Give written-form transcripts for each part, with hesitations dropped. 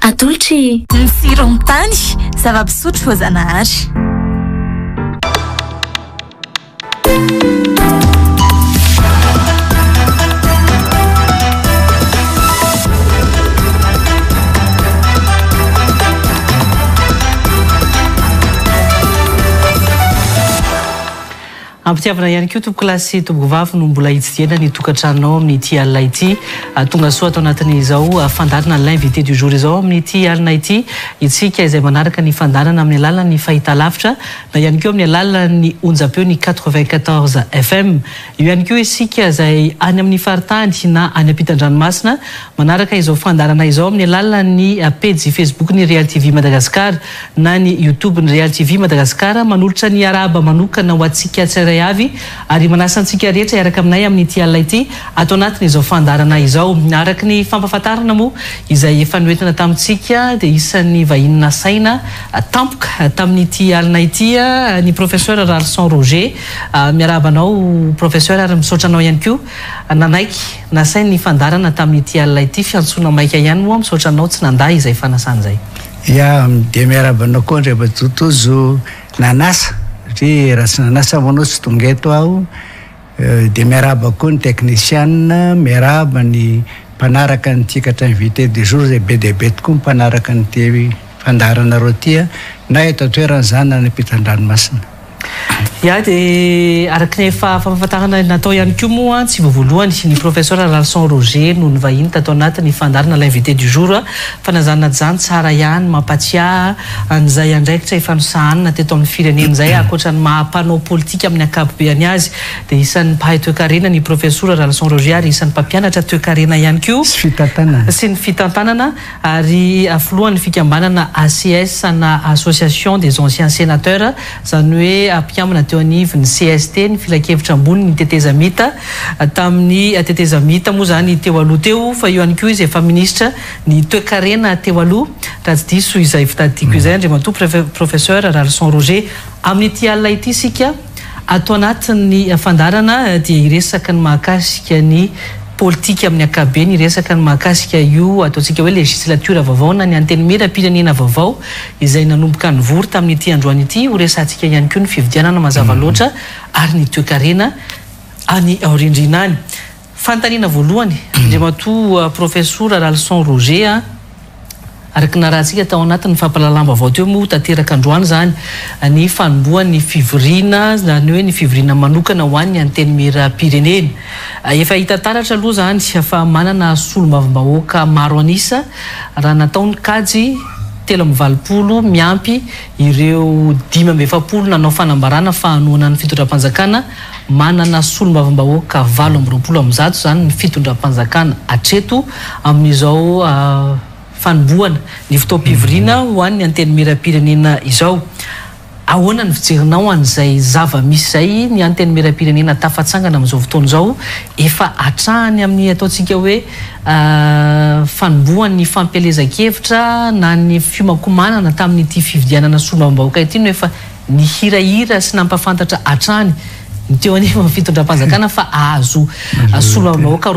atolotry misirony tany zava-pisotro voazanahary. ampitiavana ihany koa tompoko lasy tompoko vavy no mbola hijidiana ny tokantranonao amin'ity alina ity tonga soa atao anatin'izao fandarana l'invité du jour izao amin'ity alina ity itsika izay manaraka ny fandarana amin'ny alalany fahitalavitra na ihany koa amin'ny alalany onjapeo ny 94 FM io ihany koa isika izay any amin'ny faritany na any ampitan-dranomasina manaraka izao fandarana izao amin'ny alalany page Facebook ny Real TV Madagascar na ny YouTube ny Real TV Madagascar manolotra ny araba manokana ho atsika tsirairay avy ary manasa antsika rehetra iaraka aminay amin'ity alina ity atao anatin'izao fandarana izao araka ny fampahafantarana moa izay efa noentina tamintsika dia isan'ny vahinina saina tampoka tamin'ity alina ity ny professeur Ralson Roger miarabanao professeur ary misaotranao ihany koa nanaiky nasainy ny fandarana tamin'ity alina ity fiantsona maika ihany moa misaotranao tsy nanday izay fanasan'izay ia dia miarabanao koa ndray bajotozo nanasa satria raha tsy nanasa manao tsy tonga eto aho dia miaraba koa ny technicien miaraba ny mpanaraka ny tikatra invité du jour zay be dia be tokoa mpanaraka ny ty fandarana reo ty na eto toerana zany na ampitan-dranomasina ia dia araka ny efa fampahafantarana natao ihany koa moa tsy voavoalohany ny professeur Ralson Roger no ny vahiny tatao anatin'ny fandarana l'invité du jour fanazana zany tsara ihany mampatsiahy an'izay andraikitra ifanosahanina teto amin'ny firenena izay akoatra ny mahampanao politika amin'ny akapobeany azy dia isan'ny mpahay toe-karena ny professeur Ralson Roger ary isan'ny mpampianatra toe-karena ihany koa sy ny fitantanana ary filohan'ny fikambanana ACS na association des anciens sénateurs zany hoe ampiamana teo anivony CST ny filakevitra ambony ny teteza mita tamin'ny teteza mita moa zany teo aloha teo fa io ihany koa izy efa ministra ny toe-karena teo aloha raha tsy diso izay fitadiko izay andre matoa professeur Ralson Roger amin'ity alina ity sika atao anatin'ny fandarana dia iresaka ny mahakasika ny politika amin'ny akabeny resaka ny mahakasika io ataontsika hoe législature vaovao na ny anteny miram-pirenena vaovao izay nanomboka ny vory tamin'ity androany ity ho resantsika ihany koa ny fividianana mazava loatra ary ny toe-karena any aorindrina any fantaniana voalohany ndre matoa professeur Ralson Roger araka na raha tsika tao anatin'ny fampalalamba avao teo moa tanteraka androany zany ny fanomboan'ny fivoriana zany hoe ny fivoriana manokana ho an'ny anteny miram-pirenena efa hita taratra aloha zany fa manana solombavam-bahoaka maro anisa raha nataony kajy 320 miampy ireo 540 nanao fanambarana fahanoana ny fitondram-panjakana manana solombavam-bahoaka 720 zany ny fitondram-panjakana atreto amin'izao fanomboana ny fotoam-pivoriana ho an'ny anteny miram-pirenena izao ahoana ny fijerinao an'izay zava-misy zay ny anteny miram-pirenena tafatsangana amin'izao fotoana izao efa atrahany amin'ny ataontsika hoe fanomboan'ny fampielezan-kevitra na ny fiomankomanana tamin'ity fividianana solombavam-bahoaka ity no efa ny hirahira sy nampafantatra atrahany ny teo anefa fitondram-panjakana fa ahazo solombavam-bahoaka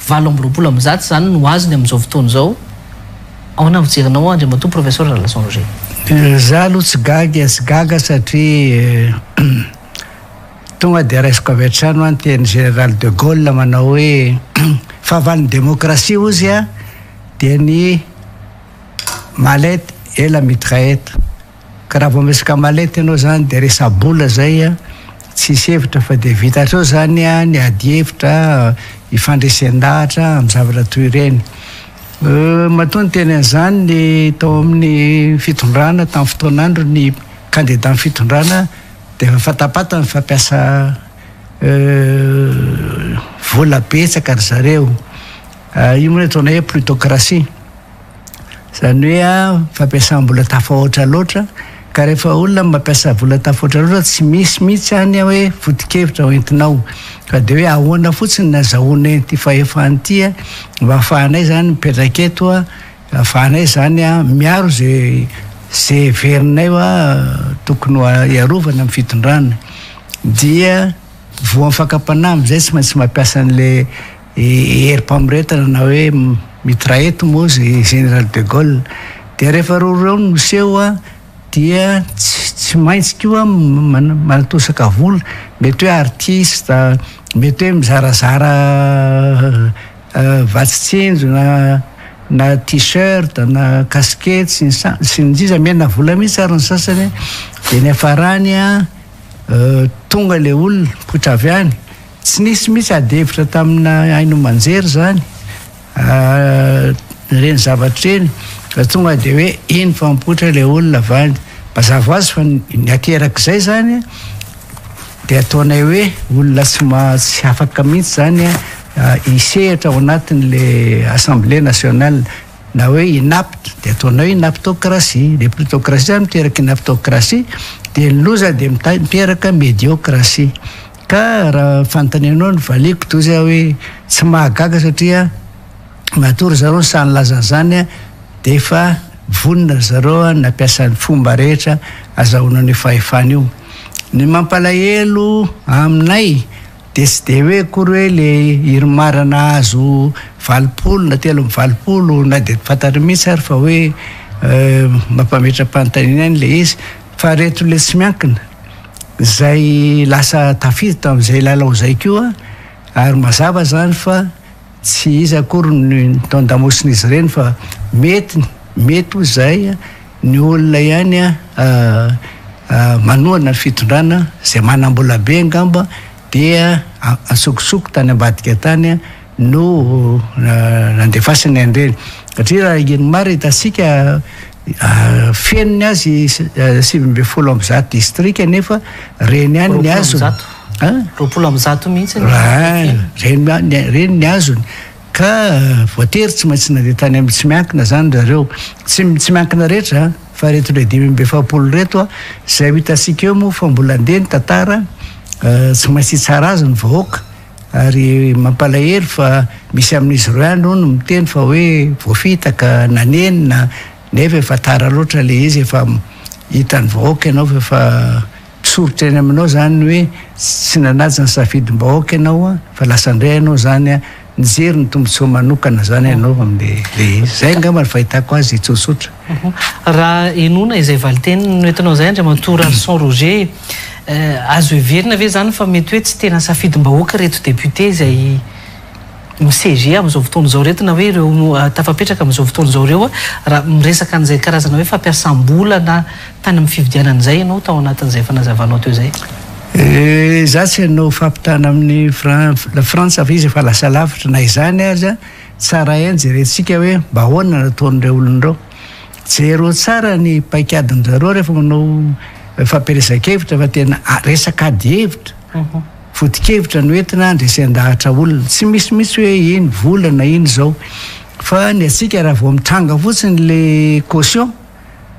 720 zany no azony amin'izao fotoana izao ahoana fijerinao andre matoa professeur Ralson Roger za aloha tsy gaga satria tonga dia raisiko avy hatrano any teny général de Gaulle manao hoe fahavaliny démocratie ozy dia ny malety et la mitraillette ka raha vao misaka malety ianao zany dia resa-bola zay tsisy hevitra fa dia vita atreo zany ny ady hevitra ifandresen-dahatra amin'ny zavatra toy ireny matoa ny teny an'izany ny tao amin'ny fitondrana tamin'ny fotoanandro ny candidat ny fitondrana dia efa fatapata ny fampiasa vola betsaka ry zareo io moa ataonay hoe plutocratie zany hoe fampiasam-bola tafahoatra loatra ka rehefa olona mampiasa vola tafahoatra loatra tsy misy mihitsy any hoe votikevitra hoentinao ka dia hoe ahoana fotsiny nazahoana ity fahefan'ity mba ahafahanay zany mipetraka eto ahafahanay zany miaro zay verinay tokony iarovana amin'ny fitondrana dia voa amin'ny fakapanahy amizay tsy maintsy mampiasa an'le herim-pamoretana na hoe mitraeto moa zay général de Gaulle. Dia rehefa reo noseho a dia tsy maintsy koa manatosaka vola, mety hoe artiste, mety hoe mizarazara vatsin-tsinjo na t-shirt na casquette sy ny sisa mena vola mihitsy ary ny sasany. Dia ny afarany tonga le olona potra avy any, tsy nisy mihitsy adevitra tamina Haino Manjery zany reny zavatra eny, fa tonga dia hoe iny fa mipotra le olona avy any. Mazava azy fa ny aterak'izay zany dia ataonay hoe olona tsy afaka mihitsy zany hisehatra ao anatin'le Assemblée nationale na hoe inapte, dia ataonay inaptocratie. Le plutocratie zany miteraka inaptocratie, dia ny loza dia miteraka médiocratie. Ka raha fanontanianao ny valiko toy zay hoe tsy mahagaga satria matory zareo ny sanylazany zany dia efa vonona zareo nampiasa ny fomba rehetra azahoana ny fahefana io. Ny mampalahelo aminay dia tsy dia hoe akory hoe le hirimarana azo 20 na 30 na dia fantatra mihitsy ary fa hoe mampametra-panontaniana le izy, fa reto le tsy miankina zay lasa tafidy tamin'izay lalao zay koa. Ary mazava zany fa tsy izy akory ny tondamosina izy ireny fa mety ho zay ny olona ihany manohana ny fitondrana zay manam-bola be angamba dia asokosoko tany ambadika tany no nandefasany an'ireny. Satria raha iny mary hitasika feniny azy 720 district nefa reny ihany ny azony. 20 mihitsy reny ny azony. Ka voatery tsy maintsy nandeha tany amin'ny tsy miankina zany zareo, tsy miankina rehetra fa reto le 570 reto zay hitasika eo moa fa mbola andeha ny tantara, tsy maintsy hitsara azy ny vahoaka. Ary mampalahelo fa misy amin'izy ireo ihany no miteny fa hoe voafitaka nanenina, nefa efa tara loatra le izy, efa hitan'ny vahoaka ianao fa efa tsorotra eny aminao zany hoe tsy nanaja ny safidim-bahoaka ianao fa lasa indray ianao zany nijery ny tombontsoa manokana zany ianao amin'le izy. Zay angamba ny fahitako azy tsotsotra. Raha enona izay valiteny noentinao zay Andriamatoa Ralson Roger, azo heverina ve zany fa mety hoe tsy tena safidim-bahoaka reto député zay miseger amin'izao fotoana izao reto, na hoe ireo tafapetraka amin'izao fotoana izao ireo raha miresaka an'izay karazana hoe fampiasam-bola na tany amin'ny fividianana izay ianao tao anatin'izay fanazavanao teo zay? Za tsy hanao fampitana amin'ny la Frantsa fa izy efa lasa lavitra na izany aza tsara ihany jerentsika hoe mba ahoana nataon'ireo olon'ireo. Jereo tsara ny paikadin'zareo rehefa manao fampiresakevitra fa tena resaka ady hevitra, fotikevitra no entina andresen-dahatra olona, tsy misy hoe iny volana iny zao. Fa ny atsika raha vao mitranga fotsiny le caution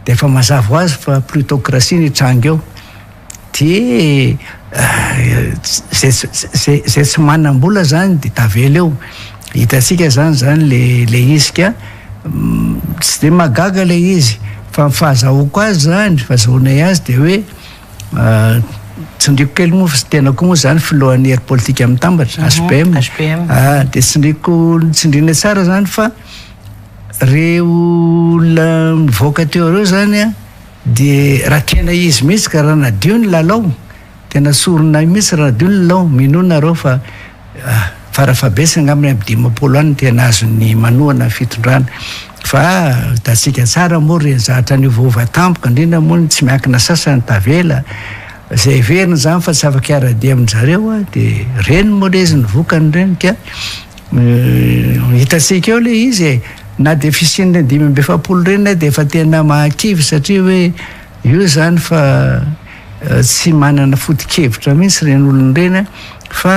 dia efa mazava ho azy fa plutocratie ny tranga eo. Dia zay tsy manam-bola zany dia tavela eo. Hitantsika zany le izy ka tsy dia magaga le izy, fa mifahazahoako azy zany, fahazahoanay azy dia hoe tsindriko kely moa fa tena koa moa zany filohan'ny hery politika mitambatra HPM. Dia tsindriana tsara zany fa reo olona mivoaka teo reo zany dia raha tena izy mihitsy ka raha nadio ny lalao, tena sorona mihitsy raha nadio ny lalao, minona reo fa farafabesy angambany amin'ny 50 any tena azony manohana fitondrana. Fa tatsika tsara moa reny zahatra ny vova tampoka, indrindra moa tsy miankina sasany tavela zay verina zany fa tsy afaka hiara-dia amin'zareo dia reny moa le izy ny vokany reny. Ka hitantsika eo le izy na dia fisin'ny 570 reny dia efa tena mahakivy, satria hoe io zany fa tsy manana fotikevitra mihitsy reny olon'ireny fa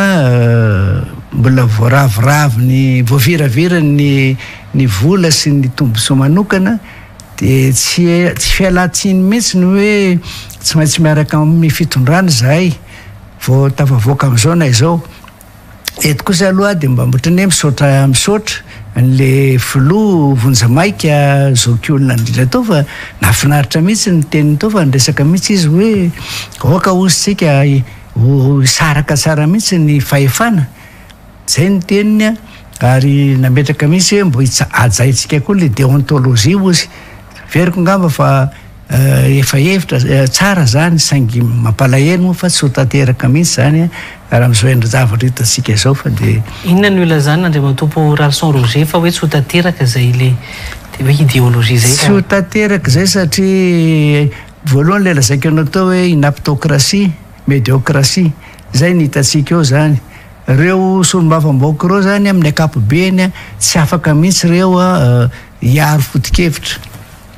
mbola voaravoravo ny voaviravira ny vola sy ny tombontsoa manokana, dia tsy fialan-tsiny mihitsy ny hoe tsy maintsy miaraka amin'ny fitondrana zahay vao tafavoaka amin'izao na izao. Eto kosa aloha dia mba ohatrany hoe misaotra n'le filoha vonjamaika zokiolona indrindra tao, fa nafinaritra mihitsy ny teniny tao fa niresaka mihitsy izy hoe oka ozitsika saraka tsara mihitsy ny fahefana. Zay ny teniny ary nametraka mihitsy hoe mbo ajaitsika koa le déontologie ozy veriko ngamba fa efa hevitra tsara zany saingy mampalahelo moa fa tsy ho tanteraka mihitsy zany raha am'izao endry zavatra hitatsika izao fa de inona ny ola zany Andriamatompo Ralson Roger fa hoe tsy ho tanteraka zay le hoe idéologie zay tsy ho tanteraka zay satria voalohany le lazaiko anao tao hoe inaptocratie médiocratie zay ny hitatsika eo zany reo solombavambaoaka reo zany amin'ny akapobeny tsy afaka mihitsy reo hiaro fotikevitra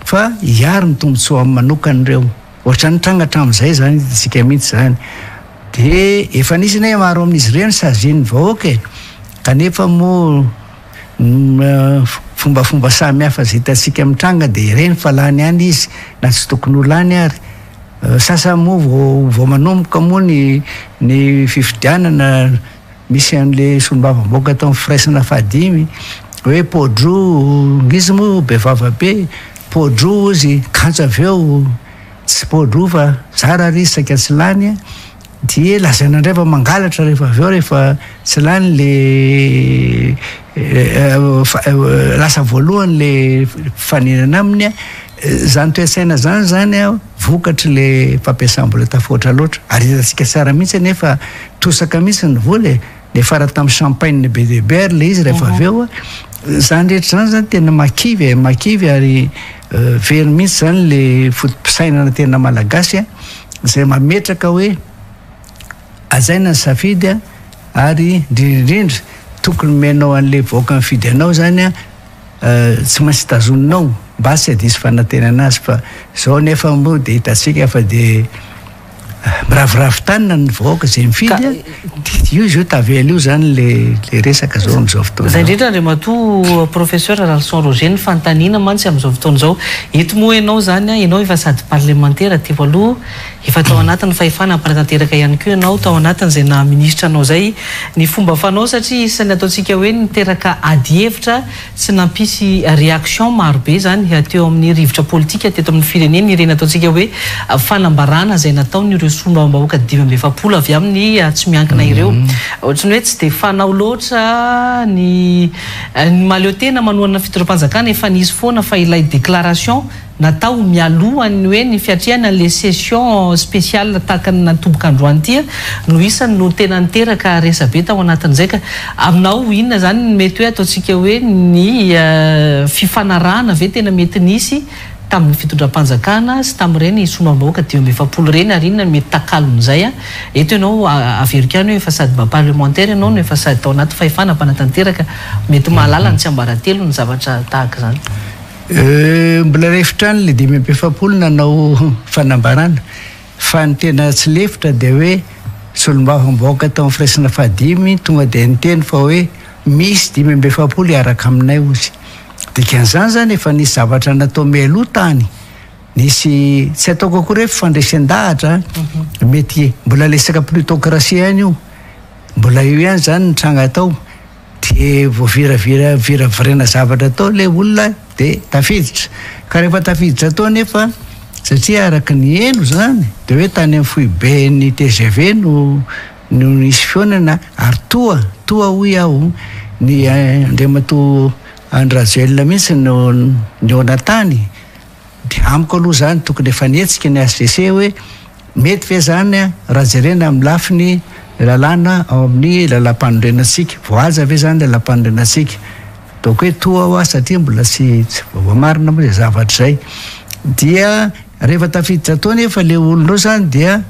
fa hiaro ny tombotsoa amin'ny manokan'ireo ohatra ny trangatra amin'izay zany hitatsika mihitsy zany de efa nisy nay maro amin'izy ireny sazian'ny vahoaka kanefa moa fombafomba samihafa zay hitatsika amin'ny tranga de ireny fa lany any izy na tsy tokony ho lany ary sasa moa vao manomboka moa ny fifidianana misy an'le solombavambaoka tao firaisana fahadimy hoe podro izy moa bevavabe podro izy kantso aveo tsy podro fa zara risaka tsy lany dia lazaina indray fa mangalatra rehefa aveo rehefa tsy lany le lasa voalohany le faninana aminy zany toesaina zany vokatry le fampiasam-bola tafoatra loatra ary hitatsika tsara mihitsy nefa tosaka mihitsy ny vola le fara tamin'ny champagne be de ber le izy rehefa aveo zany rehetra zany tena makivy ary very mihitsy zany le fotom-pisainana tena malagasy zay mametraka hoe azaina ny safidy ary indrindraindrindra tokony menao an'le vahoaka mifidy anao zany tsy maintsy tazoninao mba tsy adisy fanantenana azy fa zao nefa moa de hitatsika fa de miraviravin-tanina ny vahoaka zay mifidy io izy io tavela io zany le resaka zao am'izao fotoana zay indrindra Andriamato professeur Ralson Roger ny fantaniana mantsy am'izao fotoana zao eto moa ianao zany ianao efa sady parlementaire ty aloha efa tao anatin'ny fahefana ampanatanteraka ihany koa ianao tao anatin' zay na ministra anao zay ny fomba fanao satria isany ataontsika hoe niteraka ady hevitra sy nampisy réaction marobe zany teo amin'ny rivotra politika teto amin'ny firenena ireny ataontsika hoe fanambarana zay nataony ireo solombavambahoaka 570 avy amin'ny tsy miankina ireo ohatrany hoe tsy de fanao loatra ny maleo tena manoana fitondram-panjakana efa nisy foana fa ilay déclaration natao mialohany hoe ny fiatriana le session spéciale tahaka ny natomboka androany ity no isany no tena niteraka resabe tao anatin'izay ka aminao inona zany mety hoe ataontsika hoe ny fifanarahana ve tena mety nisy tamin'ny fitondram-panjakana sy tamin'ireny solombavambahoaka 570 reny ary inona mety takalon'izay eto ianao averika any hoe efa sady parlementaire ianao no efa sady tao anaty fahefana ampanatanteraka mety mahalala ny tsy ambaratelo ny zavatra tahaka zany mbola lefitra any le 570 nanao fanambarana fa ny tena tsy lefitra de hoe solombavambahoaka tao amin'ny firaisana fahadimy tonga de niteny fa hoe misy 570 iaraka aminay ozy dikan'izany zany efa nisy zavatra natao mialoha tany nisy tsy ataoko akory hoe fandresan-dahatra mety mbola lesaka plutocratie any io mbola io ihany zany ny tranga tao de voaviravirena zavatra tao le olona de tafiditra ka rehefa tafiditra tao nefa satria araka ny eno zany de hoe tany amin'ny foibe ny TGV no nisy fionana ary toa hoy aho ny Andriamato Andrajoelina mihitsy ny onatany de amiko aloha zany tokony efa nietsika ny SVC hoe mety ve zany raha jerena amin'ny lafiny lalàna ao amin'ny lalam-panorenantsika voaza ve zany lalam-panorenantsika donc hoe toa hoa satria mbola tsy voamarina moa zay zavatra zay dia rehefa tafiditra tao nefa le olonao zany dia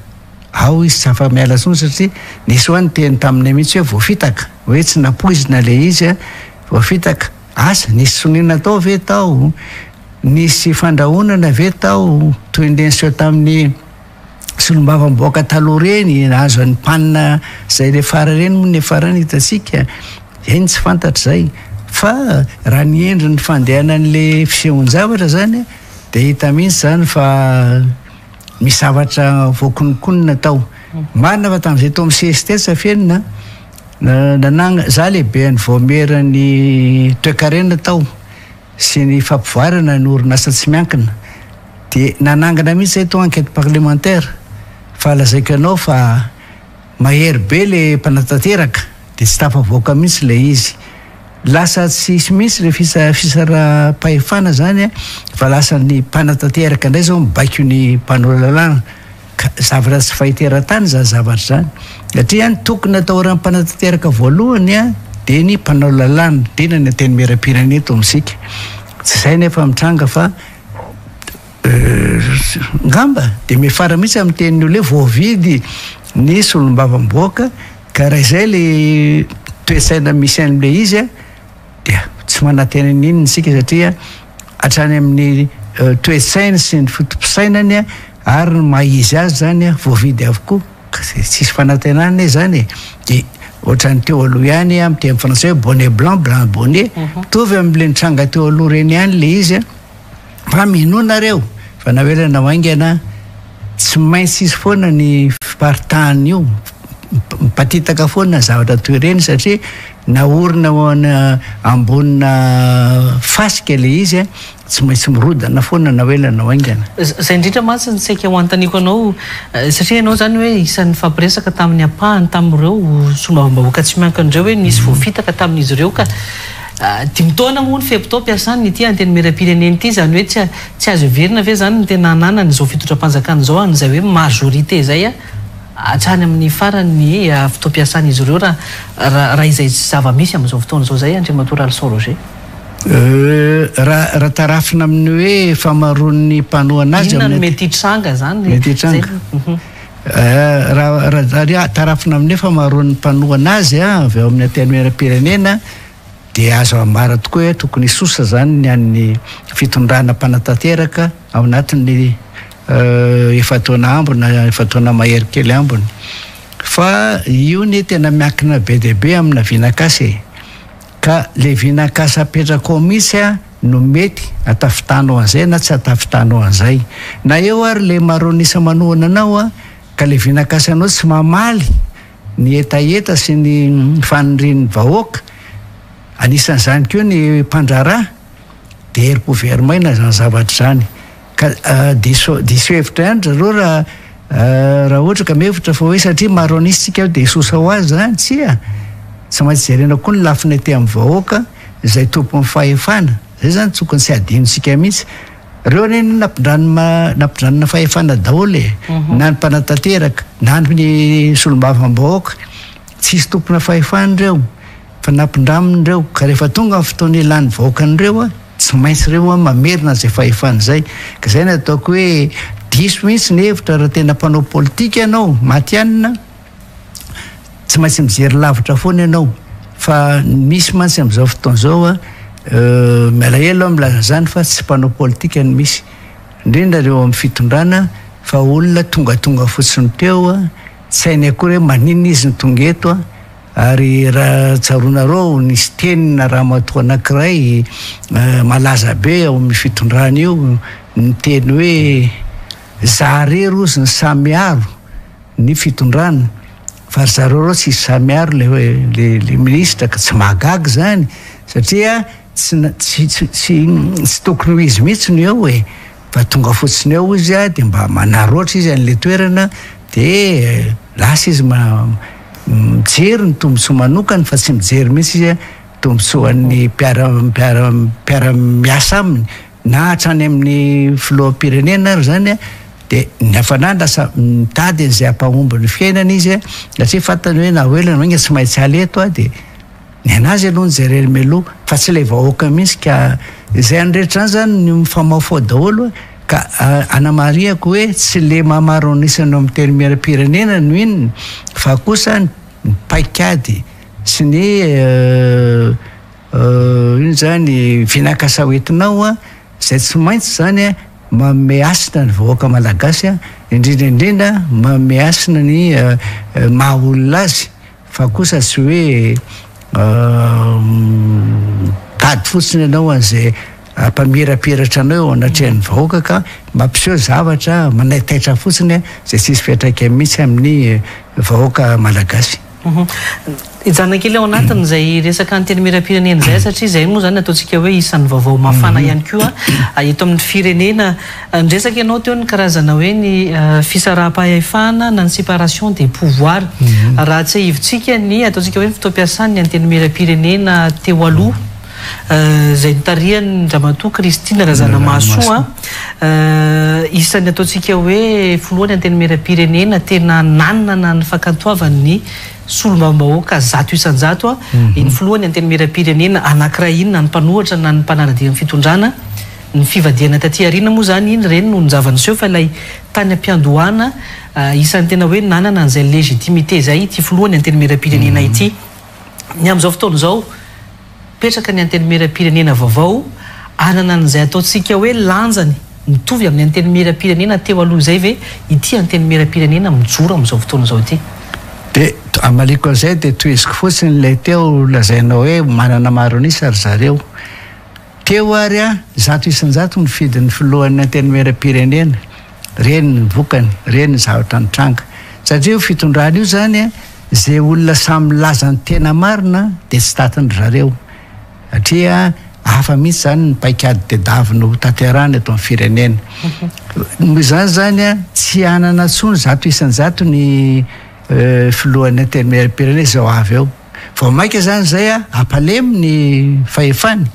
ao izy tsy afa miala tsony satria nisy hoany teny taminay mihitsy hoe voafitaka hoe tsy napoizina le izy voafitaka asa nisy sonina tao ve tao nisy fandrahonana ve tao toy indensio tamin'ny solombavambahoaka taloha reny nahazo any mpanina zay le fara reny moa ny farany hitatsika eny tsy fantatra zay fa raha ny endry ny fandehanan'le fisehon-javatra zany de hita mihitsy zany fa misy zavatra voakonikonina tao marina fa tamin'izay tao amin'ny CST safenina nananga za lehibe ny voamerany toekarena tao sy ny fampivoarana ny orinasa tsy miankina de nanangana mihitsy zay tao enquête parlementaire fa lazaiko anao fa mahery be le mpanatanteraka de tsy tafavoaka mihitsy le izy lasa tsisy mihitsy le fisara-pahefana zany fa lasa ny mpanatanteraka indray zao mibaiko ny mpanao lalàna ka zavatra tsy fahiteran-tany zany zavatra zany satria ny tokony atao raha mpanatanteraka voalohany a de ny mpanao lalàna dina ny ateny miram-pirenena eto amitsika tsy zay nefa mitranga fa ngamba de mefara mihitsy amin'ny teniny ole voavidy ny solombavam-boaka ka raha izay le toesaina misy an'le izy a dia tsy manantena n'inona isika satria hatrany amin'ny toesaina sy ny fotom-pisainany a ary ny maizy azy zany a voavidy avokoa ka tsisy fanantenana zany de ohatrany teo aloha ihany amin'ny teny français hoe bonnet blanc blanc bonnet mitovy am'le nitranga teo aloha reny ihany le izy a fa minonareo fa navelana maingana tsy maintsy izy foana ny fiparitahany io mipatitaka foana zavatra toy ireny satria naorina ambonina fasika le izy a tsy maintsy mirodana foana navelana maingana zay indrindra mantsy ny saika ho antaniko anao satria ianao zany hoe isan'ny fampiresaka tamin'ny apahany tamin'ireo solombavam-bahoaka tsy miankan'ireo hoe nisy voafitaka tamin'izy ireo ka dimitaona moa ny fepitao mpiasany ity anteny miram-pireneny ity zany hoe tsy azo everina ve zany ny tena ananany zao fitondram-panjakana zao an'izay hoe majorité zay a hatrany amin'ny farany fitao-piasany izy ireo raha izay zava-misy amin'izao fotoana zao zay Andriamatoa Alson Roger raha tarafina amin'ny hoe famaroan'ny mpanoana azy inona no mety hitranga zany mety hitranga raha tarafina amin'ny hoe famaroan'ny mpanoana azy avy eo amin'ny anteny miram-pirenena dia azo ambara tokoa hoe tokony isosa zany ny an'ny fitondrana mpanatanteraka ao anatin'ny efataona ambony efataona mahery kely ambony fa io ny tena miankina be dia be amina vinakasy ka le vinakasy apetraka ao mihitsy a no mety atafitanao an'izay na tsy atafitanao an'izay na eo ary le maronisa manohana anao a ka le vinakasy anao tsy mamaly ny etaeta sy ny fanirian'ny vahoaka anisan'izany keo ny mpandrara de herim-po verimaina zany zavatra zany ka diso hevitra ihany zareo raha ohatra ka mihevitra fa hoe satria maronisika de isosa ho azy zany tsy maintsy jerena koa ny lafiny ety amin'ny vahoaka izay tompon'ny fahefana zay zany tsokony tsy adinosika mihitsy reo reny nampindranona fahefana daholo na ny mpanatanteraka na ny solombavam-bahoaka tsisy tompona fahefana reo fa nampindraminy-reo ka rehefa tonga amin'ny fotoana ilan'ny vahoakan'ireo a tsy maintsy reo a mamerina zay fahefana zay ka zay ny ataoko hoe diso mihitsy ny hevitra raha tena mpanao politika ianao matyanina tsy maintsy mijery lavitra foana ianao fa misy mantsy amin'izao fotoana zao a miala elo milaza zany fa tsy mpanao politika ny misy indrindra reo amin'ny fitondrana fa olona tongatonga fotsiny teo a tsy hainy akory hoe maninona izy ny tonga eto a ary raha tsaronareo nisy tenina raha matoa anankiray malaza be ao amin'ny fitondrana io ny teny hoe zaharery ozy ny samiaro ny fitondrana fa zareo tsy samiaro le ministra ka tsy mahagaga zany satria tsy tokony ho izy mihitsy ny eo fa tonga fotsiny eo izy a de mba manaroatra izy an'le toerana de lasa izy mijery ny tombontsoa manokany fa tsy mijery mihitsy izy a tombontsoan'ny mpiara-miasa aminy na hatrany amin'ny filoham-pirenena ary zany a de ny hafanany lasa mitady an'izay ampahomby ny fiainana izy a satria fantany hoe na hoelana maingana tsy maintsy aleto a de ny anazy aloha ny jereny meloha fa tsy le vahoaka mihitsy ka izay anrehetra zany ny mifamafao daholo ka anamariako hoe tsy le mamaro anisany amin'ny teny miram-pirenena no inony fa kosa ny paikady sy ny ino zany vinakasa hoentinao a zay tsy maintsy zany a manome asina ny vahoaka malagasy a indrindraindrindra manome asina ny maha olona azy fa kosa tsy hoe tady fotsiny ianao an'izay mpamirapiratra anao eo anatrehan'ny vahoaka ka mampiseho zavatra manaitaitra fotsiny zay tsisy fiatraika mihitsy amin'ny vahoaka malagasy Ijanona kely ao anatin'izay resaka ny teny miram-pirenena izay satria izay moa zany ataontsika hoe isan'ny vaovao mafana ihany koa eto amin'ny firenena. Nresaka ianao teo ny karazana hoe ny fisaraha-pahefana na ny séparation des pouvoirs. Raha tsy hivitsika ny ataontsika hoe fotoam-piasany ny teny miram-pirenena teo aloha izay nitarihan'ny Ndramatoa Christine Razanamahasoa isan'ny ataontsika hoe voalohany anteny miram-pirenena tena nanana ny fankatoavan'ny solombavam-bahoaka 100 isan-jato iny voalohany anteny miram-pirenena anankiray iny na ny mpanohatra na ny mpanaradian'ny fitondrana ny fivadiana taty aoriana moa zany iny reny no nizavany seho fa ilay tany am-piandohana isan'ny tena hoe nanana an'izay légitimité zay ity voalohany anteny miram-pirenena ity. Ny amin'izao fotoana izao petraka ny anteny miram-pirenena vaovao anana an'izay ataontsika hoe lanjany mitovy amin'ny anteny miram-pirenena teo aloha izay ve ity anteny miram-pirenena mijoro amin'izao fotoana izao ity. Dia amaliko an'izay dia tohiziko fotsiny ilay teo lazainao hoe manana maro anisa ry zareo. Teo ary 100 isan-jato ny fidin'ny filohan'ny anteny miram-pirenena, reny ny vokany, reny ny zavatra ny tranga. Satria io fitondrana io zany izay olona samy lazany tena marina dia tsy tatin'ny zareo. Satria hafa mihitsy zany ny paikady dedavy no tanterahany eto amin'ny firenena. Izany zany tsy anana tsony 100 isan-jato ny filohan'ny anteny miram-pirenena izao avy eo. Vao maika zany zay hampalemy ny fahefany.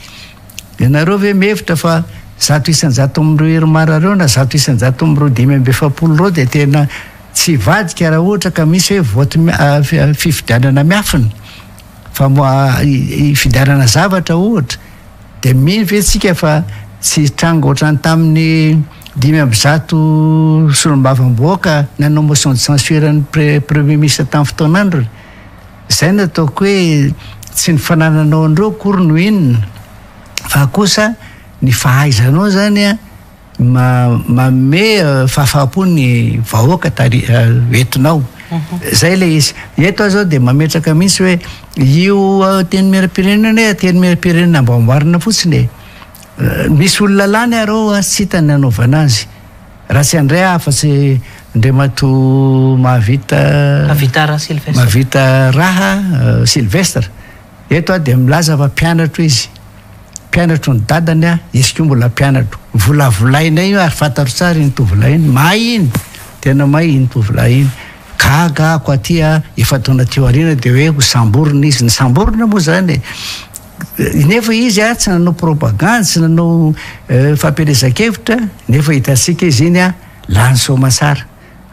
Ianareo ve mihevitra fa 100 isan-jato amin'ny roa hery reo na 100 isan-jato amin'ny roa dimy amby efapolo reo dia tena tsy vadika raha ohatra ka misy hoe voto fifidianana miafina fa fidianana zavatra ohatra dia mino ve tsika fa tsy tranga ohatrany tamin'ny 500 solombavam-bahoaka nanao motion de censure ny premier ministre tamin'ny fotoanandro. Izay no ataoko hoe tsy ny fanananao an'ireo kory no inona fa kosa ny fahaizanao zany manome fahafapo ny vahoaka entinao. Zay le izy. Eto zao dia mametraka mihitsy hoe io teny miram-pirenena teny miram-pirenena amboamboarina fotsiny misy olona lany areo tsy hitany anaovana azy. Raha tsy andray afa-tsy Ndramatoa Mahavita raha Sylvestre. Eto dia milaza fa mpianatro izy. Mpianatro ny dadany izy koa mbola mpianatro. Volavolainay io ary fantaro tsara iny tovolahy iny. Mahay iny. Tena mahay iny tovolahy iny. Gagako aty efa taona teo aoriana dia hoe ho samborina izy. Ny samborina moa zany nefa izy tsy nanao propagande, tsy nanao fampielezan-kevitra, nefa hitantsika izy iny lany soamasara.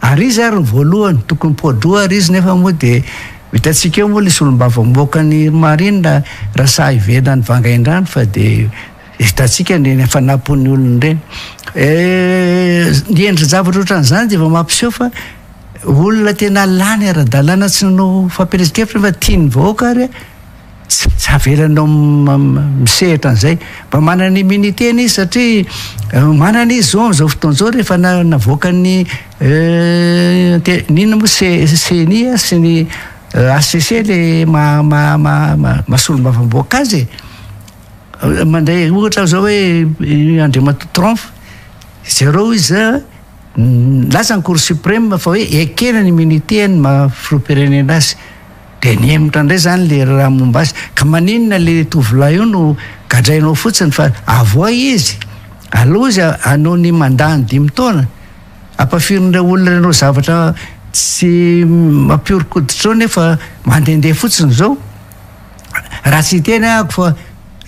Ary izy ary ny voalohany tokony podroa ary izy nefa moa dia hitantsika eo moa le solombavam-bahoaka ny marina raha saha ivelany vangaindrano fa dia hitantsika ny fanampon'ny olona ireny. Ny endry zavatra ohatran'izany dia efa mampiseho fa olona tena lany ara-dalàna tsy nanao fampielezan-kevitra fa tiany vahoaka ary tsy avelanao misehatra an'izay. Mba manana immunité izy satria manana izy zao amin'izao fotoan'izao rehefa navoaka ny nina moa CNI sy ny HCC le mahasolombavam-bahoaka azy mandray ohatra zao hoe Andriamatoa Trompe zéro izy laza ny cour suprême fa hoe ekena ny immunité ny maha-filoham-pirenena azy. Dia nihemotra indray zany le raha momba azy ka maninona le tovolahy io no gadrainao fotsiny fa avoa izy aloha izy anao ny mandany 5 taona ampafirin'ireo olona renao zavatra tsy mampiorokoditrao nefa mandehandeha fotsiny zao raha tsy teny ahako fa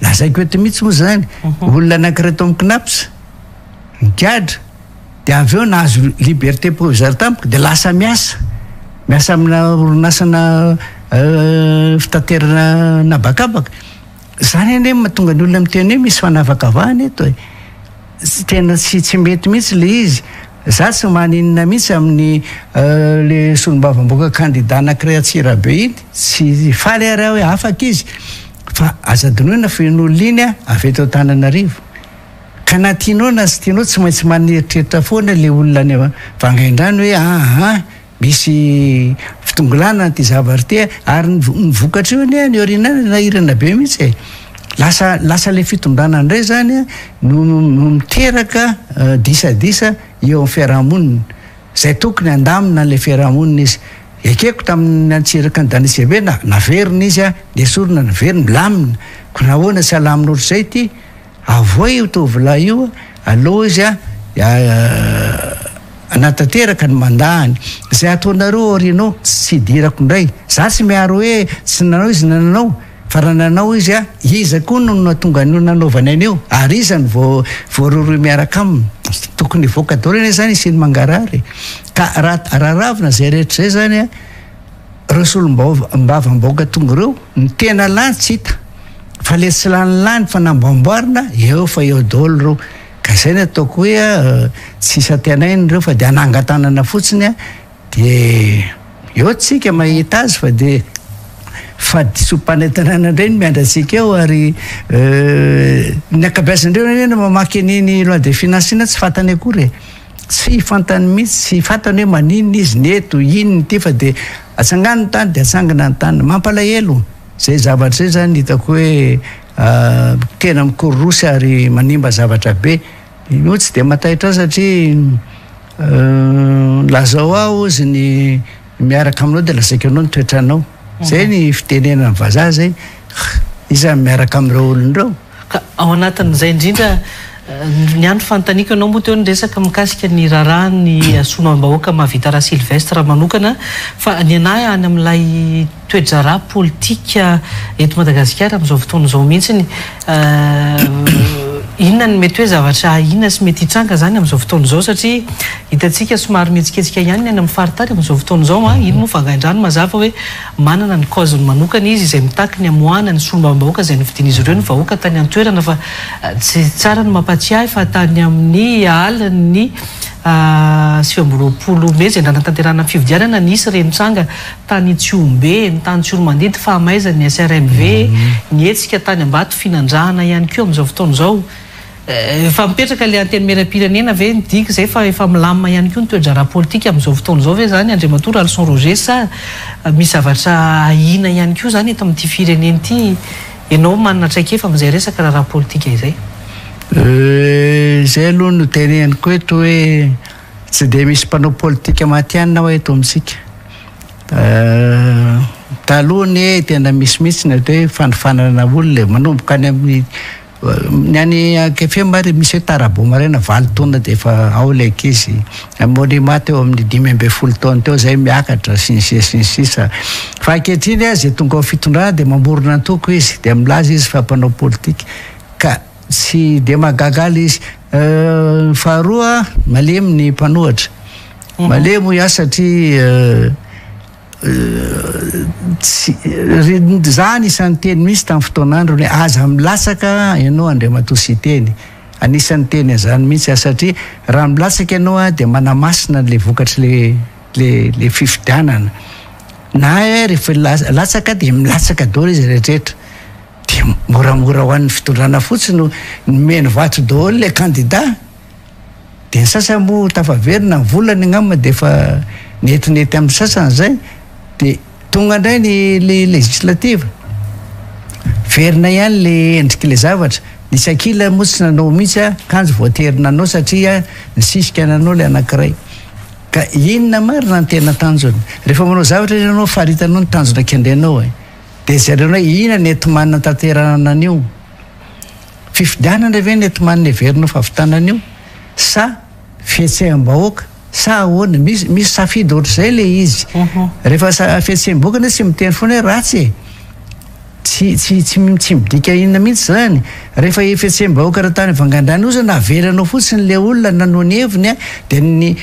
lazaiko eto mihitsy moa zany olona anankiray tao amin'ny Knaps nigadra dia avy eo nahazo liberté provisoire tampoka dia lasa miasa amina orinasana fitaterana nabakabaka. Zany ane mahatonga ny olona miteny hoe misy fanavakavahana eto tena tsy mety mihitsy le izy. Za tsy maninona mihitsy amin'ny le solombavam-bahoaka candidat anankiray Antsirabe iny tsy faly ary hoe afaka izy fa azadinoina fen'olona iny avy eto Antananarivo ka na tianao na tsy tianao tsy maintsy manieritreritra foana le olona any vangaindrano hoe misy fitongolana ty zavatra ty ary ny vokatra io ny orinana nahirana be mihitsy lasa le fitondrana indray zany no miteraka disadisa eo amin'ny fiarahamonina zay tokony andamina le fiarahamonina izy ekeko tamin'ny antsiraka ny danisy hoe naverina izy a de sorona naverina milamina ko nahoana sy alamin'olo zay ty avoa io tovolahy io aloha izy a anatanteraka ny mandahany zay ataonareo orinao tsy idirako indray za tsy miaro hoe tsy nanao izy nananao fa raha nanao izy a iza koa no natonga an'io nanaovany an'io ary iza ny voaroroy miaraka aminy tokony voaka dorena zany isy ny mangarary ka raharavina zay rehetra zay zany a reo solom-bavambaoka tonga reo ny tena lany tsy hita fa le tsy lanilany fa nambamboarina eo fa eo dolo reo ka zay ny ataoko hoe a tsy isatanainy reo fa de anangatanana fotsiny a de eo tsika mahita azy fa de fadisompanentanana indray ny miandratsika eo ary ny akabiazandreo nena mamaky an'iny loi de financina tsy fantany akory tsy fantany mihitsy tsy fantany hoe maninona izy neto inony ty fa de atsangana ny tany de atsangana ny tany mampalahelo zay zavatra zay zany hitako hoe tena mikororosy ary manimba zavatra be io tsy de matahitra satria lazao aho izy ny miaraka aminao de lazaiko anao ny toetranao zay ny fitenena ny vazaha zay iza miaraka amin'ireo olon'ireo ka ao anatin'izay indrindra ny andro fantaniko anao moa teo ny resaka mikasika ny raharaha ny asonam-bahoaka mahavita raha Sylvestre manokana fa ny anahy any amin'ilay toedrara politika eto Madagasikara amin'izao fotoana izao mihitsy inona ny mety hoe zavatra inona sy mety hitranga zany amin'izao fotoana izao satria hitantsika somary mihetsiketsika ihany ny any amin'ny faritany amin'izao fotoana izao iny moa vangaindrano mazava hoe manana ny kaoziny manokana izy izay mitaky ny amoana ny solombavam-bahoaka izay novidian'izy ireo ny vahoaka tany an-toerana fa tsy tsara ny mampatsiahy fa tany amin'ny aliny 2020 me zay nanatanterana ny fividianana nisy renitranga tany Tsiombe ny tany Tsioromandidy fa amaizany ny SRMV ny etsika tany Ambato finandrahana ihany koa amin'izao fotoana izao efa mipetraka le anteny meram-pirenena ve nidiky zay fa efa milamina ihany koa ny toedrara politika amin'izao fotoana izao ve zany Andriamatoa Alson Roger sa misy zavatra ahina ihany koa zany eto amin'ity firenena ity ianao manana traikefa amin'izay resaka raharaha politika izay zay aloha no teneniko eto hoe tsy de misy mpanao politika matianina ho eto amintsika talohany hoe tena misy mihitsy ny hoe fanofanana olona manomboka any amin'ny ny any Kefemary misy hoe Tarabo Marena 20 taona de efa ao le ankizy monima teo amin'ny 15 taona teo zay miakatra sinsisa fa ankehitriny azy tonga ao fitondrana de mamorona antoko izy de milaza izy fa mpanao politika ka tsy de magagaly izy faharoa malemy ny mpanohatra malemo iasa satria zany isan'ny teny misy tamin'ny fotoanandro hoe aza milasaka ianao Andriamatoa sy teny anisan'ny teny zany mihitsy satria raha milasaka ianao de manamasina le vokatry le fifidianana na rehefa latsaka de milatsaka daholo izy rehetrarehetra de moramora ho an'ny fitondrana fotsiny nomeny vatro daholo le candidat de ny sasany moa tafaverina ny volany angamba de efa netinety amin'ny sasany zay de tonga indray ny législative verina ihany le endriky le zavatra nisy akila moa tsy nanao mihitsy a kanjo voaterinanao satria nisisika nanao le anankiray ka inona marina ny tena tanjony rehefa manao zavatra ianao faritanao ny tanjona kendrenao de zareonao ina ny etomanina tanterana an'io fifidianana ve ny etomanina heverinao fa avitanan'io sa fietseham-bahoaka sa ahoana misy safidy ohatra zay le izy rehefa fietseham-bahoaka ne tsy miteny foana hoe ratsy tsy midika inona mihitsy zany rehefa fietseham-bahoaka raha tany vangandrany io zany avelanao fotsiny le olona nanao ny heviny de ny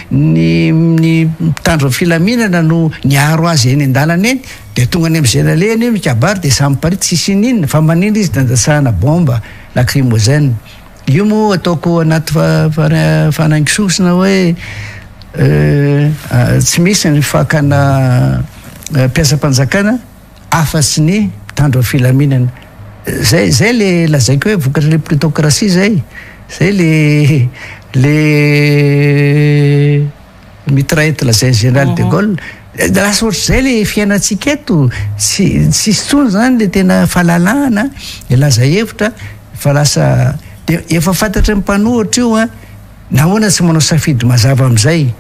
mpitandro filaminana no niaro azy eny an-dalana eny de tonga any am'izay lehany mikabary de samy parity tsisy ninona fa manindry izy dandasahana bomba lacrymogène io moa ataoko anaty fanaingisosina hoe tsy misy ny fakana mpiasa-panjakana afa-tsy ny mpitandro filaminana zay le lazaiko hoe vokatra le plutocratie zay le mitraety lazay général de Gaulle lasa ohatry zay le fiainatsika eto tsy tsony zany le tena fahalalahana laza hevitra fa lasa de efa fantatra ny mpanohatra io nahoana tsy manao safidy mazava am'izay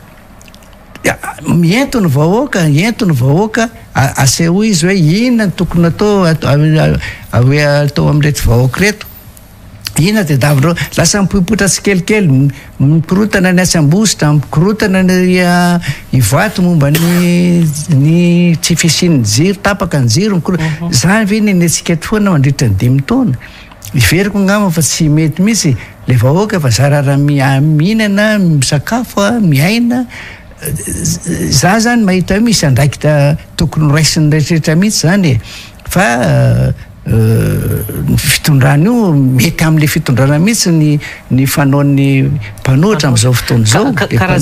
miento ny vahoaka aseho izy hoe inona ny tokony atao hoe atao am'rety vahoaka reto ina de davreo lasa mipoipotra tsy kelikely mikorotana ny asam-bositra mikorotana ny ivato momba ny tsy fisian'ny jiro tapaka ny jiro zany ve ny atsika toana mandritra ny 5 taona iveriko ngama fa tsy mety mihitsy le vahoaka fa zarara mihinana misakafo miaina za zany mahita hoe misy andraikitra tokony raisiny rehetrarehetra mihitsy zany fa ny fitondrana io mety am'le fitondrana mihitsy ny fanaon'ny mpanoatra am'izao fotoana zao raha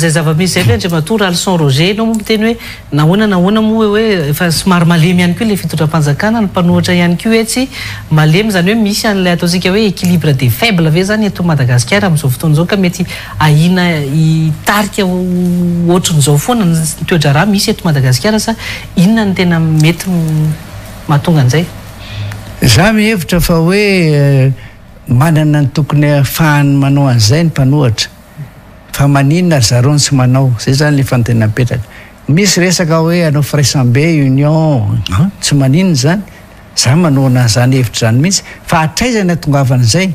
zay zava-misy zay ndre matora Alson Roger nao moa miteny hoe nahoana moa hoe efa somary malemy ihany koa le fitondram-panjakana ny mpanoatra ihany koa hoe tsy malemy zany hoe misy an'lay ataontsika hoe équilibre des faibles ve zany eto Madagasikara am'izao fotoana zao ka mety ahina hitarika ohatran'izao foana ny toedraraha misy eto Madagasikara sa inona ny tena mety mahatonga an'izay za mihevitra fa hoe manana ny tokony ahafahany manao an'izay ny mpanoatra fa maninona ry zareo ny tsy manao zay zany le fantena mipetraka misy resaka hoe anao fraisambe union tsy maninona zany za manoana zany hevitra zany mihitsy fa atraizany atongavan'izay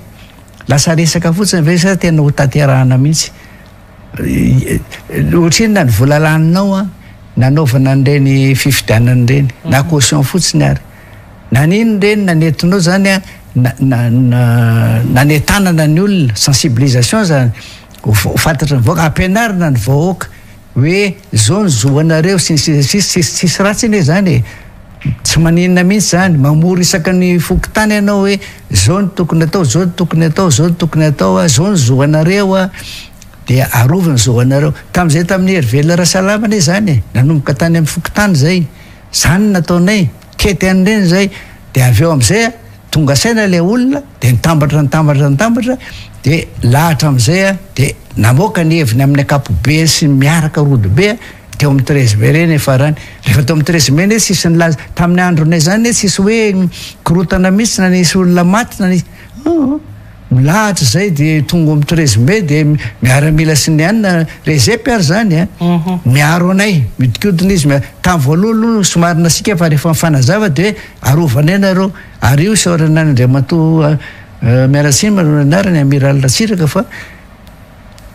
lasa resaka fotsiny vesa tena ho tanterahana mihitsy ohatriny na ny volalaninao nanaovana an'ireny fifidianana ireny na caution fotsiny ary nanino reny nanetinao zany nanetanana ny olona sensibilisation zany ho fantatra ny vahoaka ampianarina ny vahoaka hoe zao ny zoanareo sisy ratsy iny zany tsy maninona mihitsy zany mamory isaka ny fokotany ianao hoe zao ny tokony atao zao ny tokony atao zao ny tokony atao zao ny zoanareo de arovany zoanareo tam'izay tamin'ny hery velona rahasalamana zany nanomboka tany amin'ny fokotany zay zany nataonay kety an'ireny zay de avy eo am'izay tonga saina le olona de nitambatra de lahatra am'izay de namoaka ny heviny amin'ny akapobe sy miaraka rodobe teo amin'ny 13 mai reny farany rehefa teo amin'ny 13 mai sisy ny laza tamin'ny andronay zany sisy hoe korotana mihitsy na nisy olona maty na nisy milahatra zay de tonga amin'ny 13 mai de miaramila sy ny anina rezepy ary zany miaro anay midikodina izy tamin'ny voalohany somary nasika fa rehefa mifanazava de arovanay nareo ary io saorana Andriamatoa miarasiny manao anarany amiral Ratsiraka fa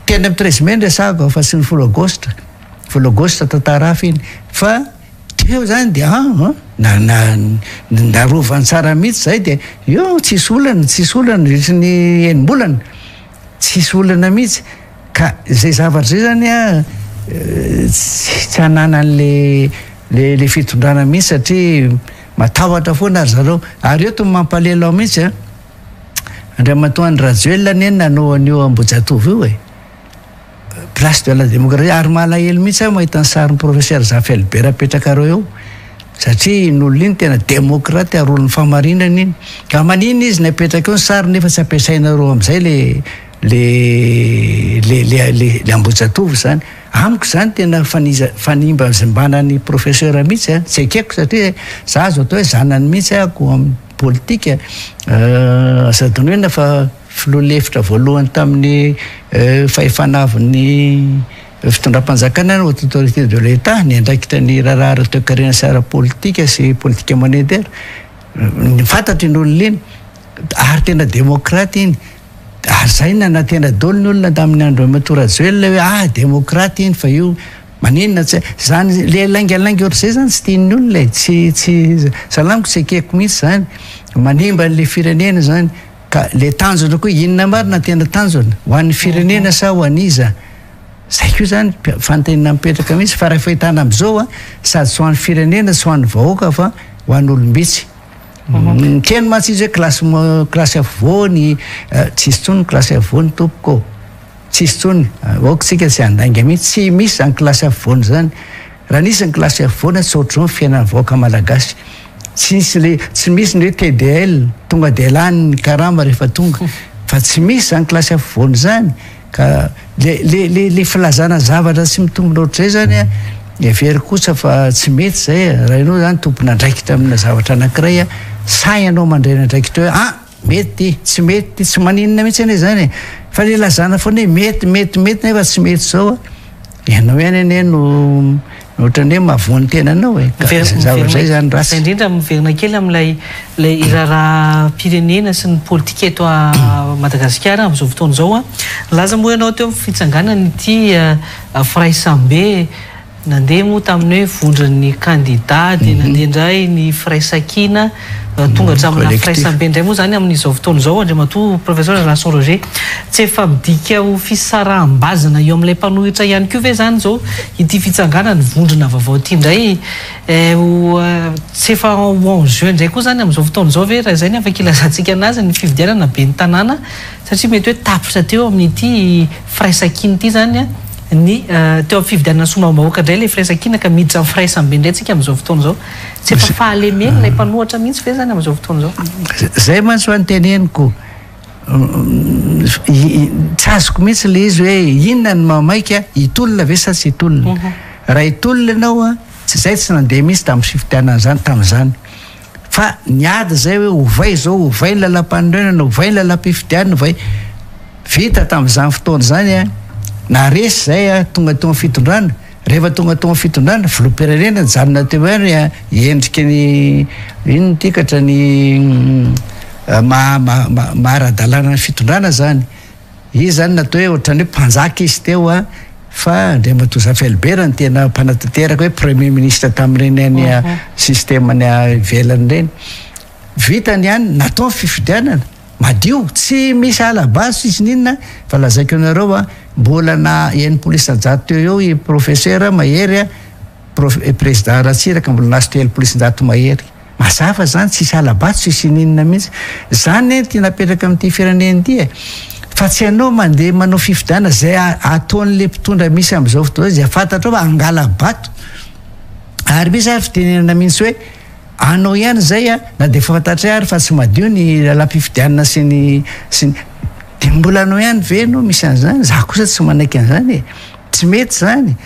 teny amin'ny 13 mai resaka fa sy ny 10 agosta tantarafy iny fa teo zany de narovany tsara mihitsy zay de io tsisy olana rehetra ny enimbolana tsisy olana mihitsy ka zay zavatra zay zany tsy hanana le fitondrana mihitsy satria matahotra foana ary zareo ary eo to mampalelo mihitsy Andriamatoa Rajoelina neny nanao an'io Ambojatovo io place de la démocratie ary malahelo mihitsy mahita ny sarin'ny professeur Zafelber apetraka reo eo satria n'olona iny tena demokraty ary olon'ny famarinana iny ka manina izy napetraka eo ny sary nefa tsy ampiasainareo am'izay le Ambojatovo zany amiko zany tena fanimba zimbanany professeur mihitsy tsy akeko satria za azo atao hoe zanany mihitsy ako amin'ny politika azadiny hoe nafa filoha-lefitra voalohany tamin'ny fahefanaviny fitondram-panjakana ny autorité de l'État ny andraikitra ny raharaha toe-karena sara politika sy politika monétaire ny fantatry ny olona iny ary tena demokraty iny ary zay na tena dolo ny olona tamin'ny Andriamatoa Rajoelina hoe demokraty iny fa io maninona tsy zany le langalangy ohatr' zay zany tsy tian'ny olona tsy salamiko tsy akeko mihitsy zany manimba n'le firenena zany ka le tanjona koa inona marina tena tanjona ho an'ny firenena sa ho an'iza zay koa zany fantenina mipetraka mihitsy fa raha fahitana am'izao sady tsy ho an'ny firenena tsy ho an'ny vahoaka fa ho an'ny olombitsy keny matsizy hoe klasy avoany tsisy tsony klasy avoany tompoko tsisy tsony oakotsika tsy andainga mihitsy tsy misy zany klasy avoany zany raha nisy ny klasy avoana tsy ohatr'izao ny fiainan'ny vahoaka malagasy tsy misy ny hoe TDL tonga de lany karama rehefa tonga fa tsy misy zany klasy avoany zany ka le filazana zavatra tsy mitombona ohatr'izay zany every kosa fa tsy mety zay raha ianao zany tompona andraikitra amina zavatra anankiray say anao mandray andraikitra hoe mety tsy mety tsy maninona mihitsy ane zany fa le lazana foana hoe mety nefa tsy mety zao ianao ihany ane no ohatrany hoe mahavoany tenanao zavazay zany rasy indrindra miverina kely am'lay iraraha pirenena sy ny politika eto a Madagasikara am'izao fotoana zao a laza moa ianao teo fitsanganana ity Fraisambe nandeha moa taminy hoe vondron'ny candidat dia nandeha indray ny Fraisakina tonga hatramina Fraisambe indray moa zany amin'izao fotoana zao andriamatoa professeur Lalson Roger tsy efa midika ho fisaraham-bazana eo amin'ilay mpanohitra ihany koa ve zany zao ity fitsanganana ny vondrona vaovao ity indray tsy efa en juin indray koa zany amin'izao fotoana zao ve raha zay ny afaka ilazantsika anazy ny fividianana be ny tanàna satria mety hoe tapitra teo amin'ity Fraisakina ity zany ny teo amin'ny fividianana somam-bahoaka indray ilay Fraisakina ka miditra amin'ny Fraisambe indray tsika amin'izao fotoana zao tsy efa fahalemena ilay mpanohatra mihitsy ve zany amin'izao fotoana zao zay mantsy ho anteneniko tsy azoko mihitsy le izy hoe inona ny mamaika hitolona ve sa tsy hitolona raha hitolona ianao a zay tsy nandeha mihitsy tamin'ny fividianana zany tamin'izany fa niady zay hoe ovay zao ovay ny lalam-panorenana ovay ny lalam-pividianana ovay vita tamin'izany fotoana zany a na resy zay a tonga teo amin'ny fitondrana rehefa tonga teo amin'ny fitondrana filoham-pirenena janona teo any a endrika ny ino tikatra ny maharadalana ny fitondrana zany izy zany natao hoe ohatrany hoe mpanjaka izy teo a fa Andriamatoa Zafelbera ny tena mpanatanteraka hoe premier ministre tamin'ireny any systemany ivelany reny vitany ihany natao ny fifidianana madio tsy misy alabaso izy ninona fa lazaiko anareo a mbola na eny polisan-jato teo eo i professeur Mahery a président Ratsiraka mbola naso telo polisan-jato Mahery mazava zany tsisy alabaso tsisy ninona mihitsy zany tia napetraka amin'ity firenena ity fa tsy ianao mandeha manao fifidianana zay ataon'le mpitondra misy amin'izao fotoana zay fantatra hoe angala bato ary misy ary fitenenana mihitsy hoe anao ihany zay a na de fantatra ary fa tsy madio ny lalam-pifidianana sy ny de mbola anao ihany ve no misy an'izany za kosa tsy manaiky an'izany tsy mety zany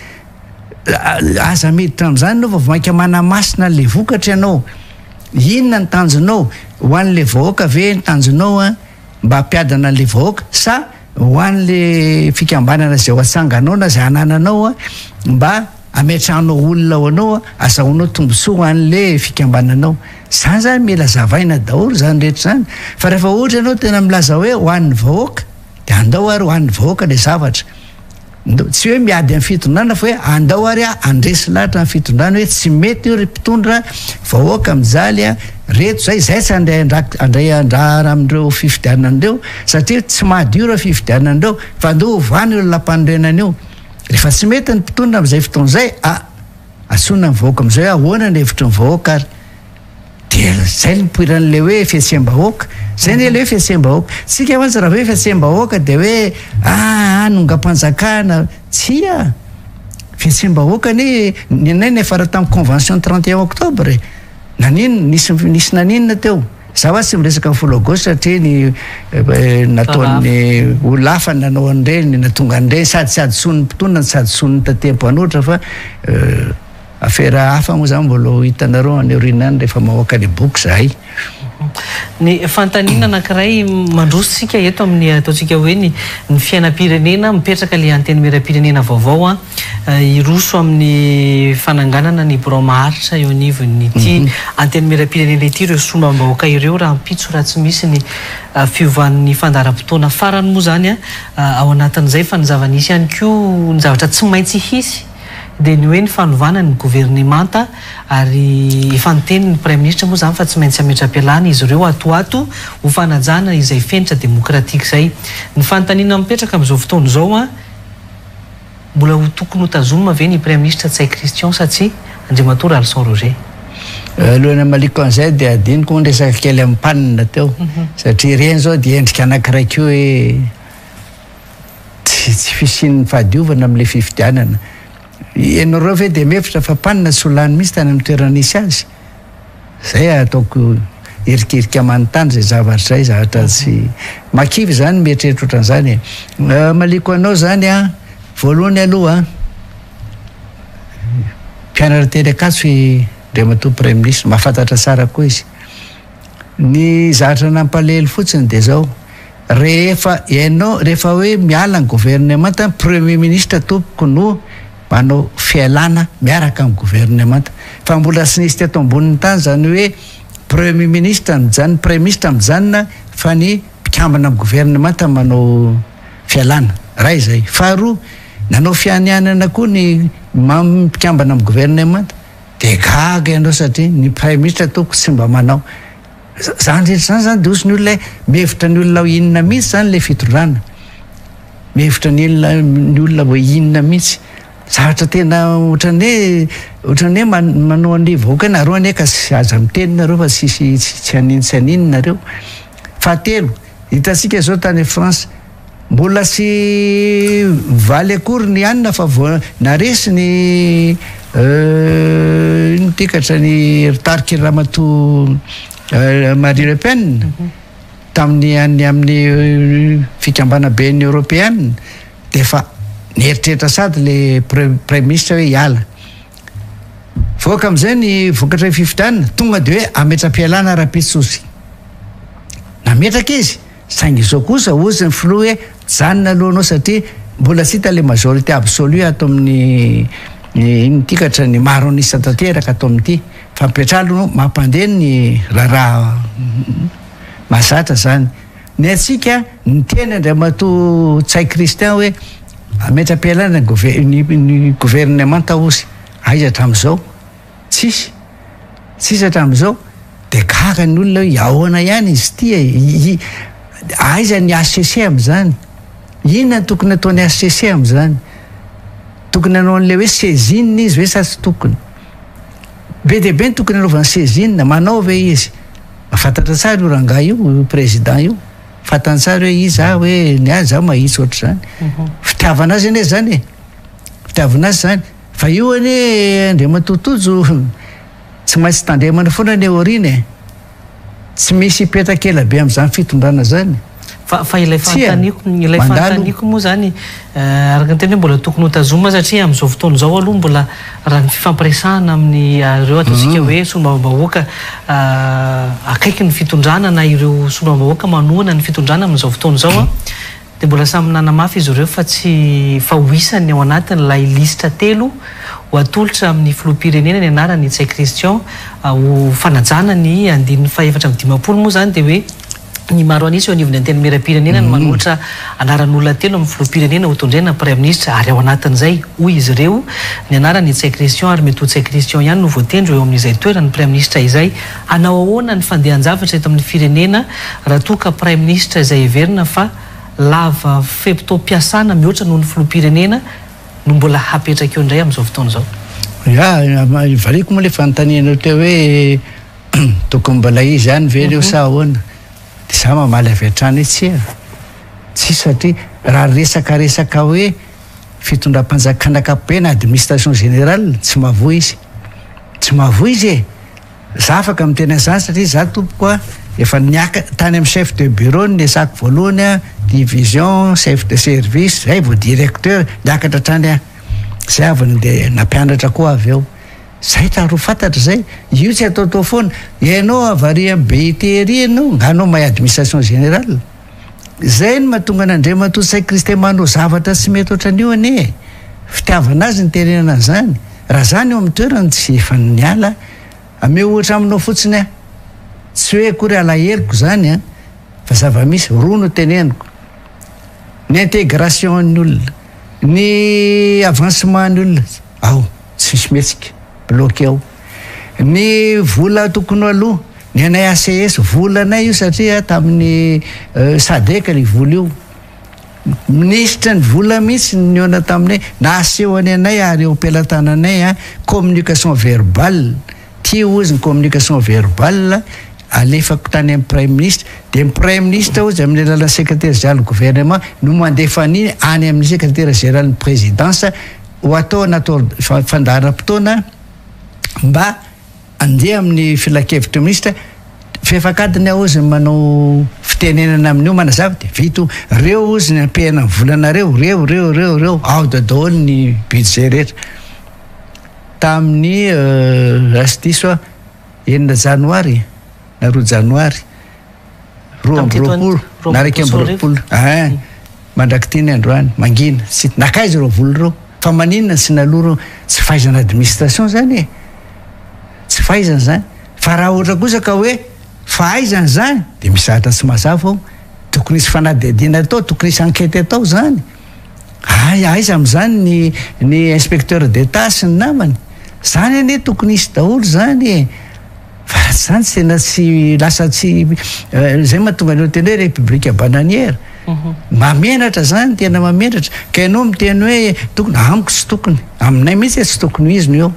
aza miditra amin'izany anao fa mainka manamasina le vokatra ianao inona ny tanjonao ho an'le vahoaka ve ny tanjonao a mba hampiadana an'le vahoaka sa ho an'le fikambanana zay ho atsanganao na zay anananao a mba ametrahanao olona ho anao azahoanao tombontsoa an'le fikambananao zany zany mila zavaina daholo zany rehetra zany fa rehefa ohatra ianao tena milaza hoe ho an'ny vahoaka de andao ary ho an'ny vahoaka le zavatra tsy hoe miady amin'ny fitondrana fa hoe andao ary andresy lahatra amin'ny fitondrana hoe tsy mety io ry mpitondra vahoaka mijaly reto zay tsy andray andrara amindreo fifidiananandreo satria tsy mahadio reo fifidiananandreo fa andeo ovany io lampanorenana io rehefa tsy mety ny mpitondra am'izay fotoana zay asona ny vahoaka am'izay ahoana ny hevitry ny vahoaka ary de zay ny poiran'le hoe fiatsiam-bahoaka zay ny le hoe fiatsiam-bahoaka tsika mantsy raha hoe fiatsiam-bahoaka de hoe nongam-panjakana tsy fiatsiam-bahoaka ny anay nefara tamin'ny convention 31 octobre nanino nisy naninona teo za hoa tsy miresaka ny folo aogositra satria ny nataon'ny olafa nanao an'ireny natonga an'ireny sady son'ny mpitonana sady son'ny tatem-panoatra fa affaire hafa moa zany mbola hitanareo aneorina any rehefa mahoaka le boky zahay ny fantanina anankiray mandrositsika eto amin'ny ataontsika hoe ny fiainam-pirenena mipetraka le anteny miram-pirenena vaovao iroso amin'ny fananganana ny boromaharitra eo anivon'ity anteny miram-pirenena ity ireo somam-bahoaka ireo raha mpitso raha tsy misy ny fiovan'ny fandaram-potoana farany moa zany ao anatin'izay fa ny zava-nisy ihany koa ny zavatra tsy maintsy hisy de ny hoe ny fanovana ny gouvernemanta ary efa nyteny ny premier ministre moa zany fa tsy maintsy ametra-pialana izy ireo atoato ho fanajana izay fenitra demokratika zay ny fanontaniana mipetraka amin'izao fotoana zao mbola ho tokony ho tazomina ve ny premier ministre Tsay Christian sa tsy Andriamatoa Lalson Roger alohana maliko an'izay de adiniko ny resaka kely amin'ny mpanina teo satria reny zao de endrika anankiray keo hoe tsy fisin'ny fahadiovana amin'le fifidianana ianareo ve de mefitra fa mpanina tsy ho lany mihitsy tany amin'ny toerana nisy azy zay ataoko erikeriky amanontany zay zavatra zay zavatra tsy makivy zany mieritreritra ohatran'izany maliko anao zany voalohany aloha mpianarantely akatsy Andriamatoa premier ministre mahafantatra tsara koa izy ny zavatra nampalahelo fotsiny de zao rehefa hoe miala ny gouvernemanta premier ministre tompoko no manao fialana miaraka amin'ny gouvernemanta fa mbola sy nisy teto ambonin'ny tany zany hoe premier ministre mijanona premier ministre mijanona fa ny mpikambana amin'ny gouvernemanta manao fialana raha izay faharoa nanao fianianana koa ny mpikambana amin'ny gouvernemanta de gaga ianao satria ny premier ministre toko tsy mba manao zany rehetra zany de osy ny olona mihevitra ny olona inona mihitsy zany le fitondrana mihevitra ny olona hoe inona mihitsy zavatra tena ohatran'ny hoe manao an'le vahoaka nareo ane ka sy aza miteny nareo fa tsy anintsy nareo fahatelo hitantsika zao tany France mbola sy valy akory ny anina fa naresy ny tikatra ny Tarky Ramatoa Marie Le Pen tamin'ny amin'ny fikambana ben'ny européenne de fa nieritreritra sady le premier ministre hoe hiala voaka am'izay ny vokatra fifidianana tonga de hoe ametra-pialana ara-pitsosy nametraka izy saingy izao kosa ozy ny filoha hoe janona alohanao satria mbola sy hita le majorité absolue ato amin'ny tikatra ny maro anisa tanteraka ato amin'ity fa mipetrahanao mampandeha ny raha mahazatra zany ny atsika ny tena Andriamatoa Tsay Christian hoe ametra-pialana ny gouvernemanta ozy aiza hatramin'izao tsisy hatramin'izao de gaga ny olona hoe ahoana ihany izy ty aiza ny HCC am'izany inona ny tokony ataony HCC am'izany tokony anao an'le hoe saisine izy hoe sa tsy tokony be de be ny tokony anaovany saisine manao ve izy fantatra tsara io ranga io président io fantany tsara hoe iza hoe ny azy zaho mahitsy ohatry zany fitiavana azy ane zany fitiavana azy zany fa io ane Andriamatoa Tojo tsy maintsy tandremana foana ny oriny tsy misy ipetakela be am'izany fitondrana zany fa ilay fantaniko moa zany araka ny teny hoe mbola tokony ho tazoma satria am'izao fotoana zao aloha mbola raha ny fifampiresahana amin'ny ireo ataontsika hoe sombam-bahoaka akaiky ny fitondrana na ireo sombam-bahoaka manohana ny fitondrana amin'izao fotoana zao de mbola samy nanamafy izy ireo fa tsy fahoisany ao anatin'ilay lista telo ho atolotra amin'ny filoham-pirenena ny anarany Tsay Christian ho fanajana ny andininy faefatra amin'ny dimapolo moa zany de hoe ny maro anisy eo anivony anteny miram-pirenena no manolotra anaran'olona telo amin'ny filoham-pirenena ho tondrena premier ministre ary ao anatin'izay hoy izy ireo ny anarany Tsay Christian ary mety ho Tsay Christian ihany no voatendro eo amin'izay toerany premier ministre izay anao ahoana ny fandehan-javatra eto amin'ny firenena raha toa ka premier ministre izay heverina fa lava feptom-piasana mihoatra noho ny filoham-pirenena no mbola hapetraka eo indray amin'izao fotoana zao variko moa le fanontanianao teo hoe tokony mbola izy ihany ve reo sa ahoana de za mamaly avy hatrany tsy satria raha resaka hoe fitondram-panjakana ankapobeny administration générale tsy mahavoa izy e za afaka miteny an'izany satria za tompokoa efa niaka tany amin'ny chef de bureau ny esako voalohany division chef de service zay vao directeur niakatra trany zay avy de nampianatra koa avy eo zay taro fantatra zay io tsy ataotao foana ianao avary amin'ny BIT ery ianao nganao mahay administration générale zay no mahatonga an'Andriamatoa Tsay Christian manao zavatra tsy mety ohatran'io ane fitiavana azy ny tenenana zany raha zany eo amin'ny toerany tsy efa niala ame ohatra aminao fotsiny tsy hoe akory alaheriko zany fa zava-misy roa no teneniko ny intégration ny olona ny avancement ny olona ao tsy misy metsika bloqué ao ny vola tokony aloha ny anay ACS volanay io satria tamin'ny sadeka ny vola io ministra ny vola mihitsy ny ona taminay na aseho any anay ary eo ampelantananay communication verbale tia ozy ny communication verbale alefako tany amin'ny premier ministre de ny premier ministre ozy amin'ny alalan'ny secrétaire général gouvernement no mandefa aniny any amin'ny secrétaire général ny présidence ho atao anato fandaharam-potoana mba andeha amin'ny filakevitra ministre fefakadiny ao ozy manao fitenenana amin'io manazava de vito reo ozy ny ampehana ny volanareo reo ao dadaholy ny budget rehetra tamin'ny astiso 9 janoary na 2 janoary 2 amby roapolo na 1 amby roapolo mandraky tiany androany mangina sy nakaizy reo voly reo fa maninona sy naloro tsy fahaizana administration zany e tsy fahaizana zany fa raha ohatra kosa ka hoe fahaizana zany de misahatra tsy mazava ao tokony isy fanadihadiana atao tokony isy enquête atao zany aiza am'zany ny inspecteur d'état sy ny namany zany ane tokony isy daholo zany e fa raha zany tsy tena tsy lasa tsy zay mahatonga anao tena hoe république bananière mamenatra zany tena mamenatra ka ianao miteny hoe tokony amiko tsy tokony aminay mihitsy tsy tokony iziny eo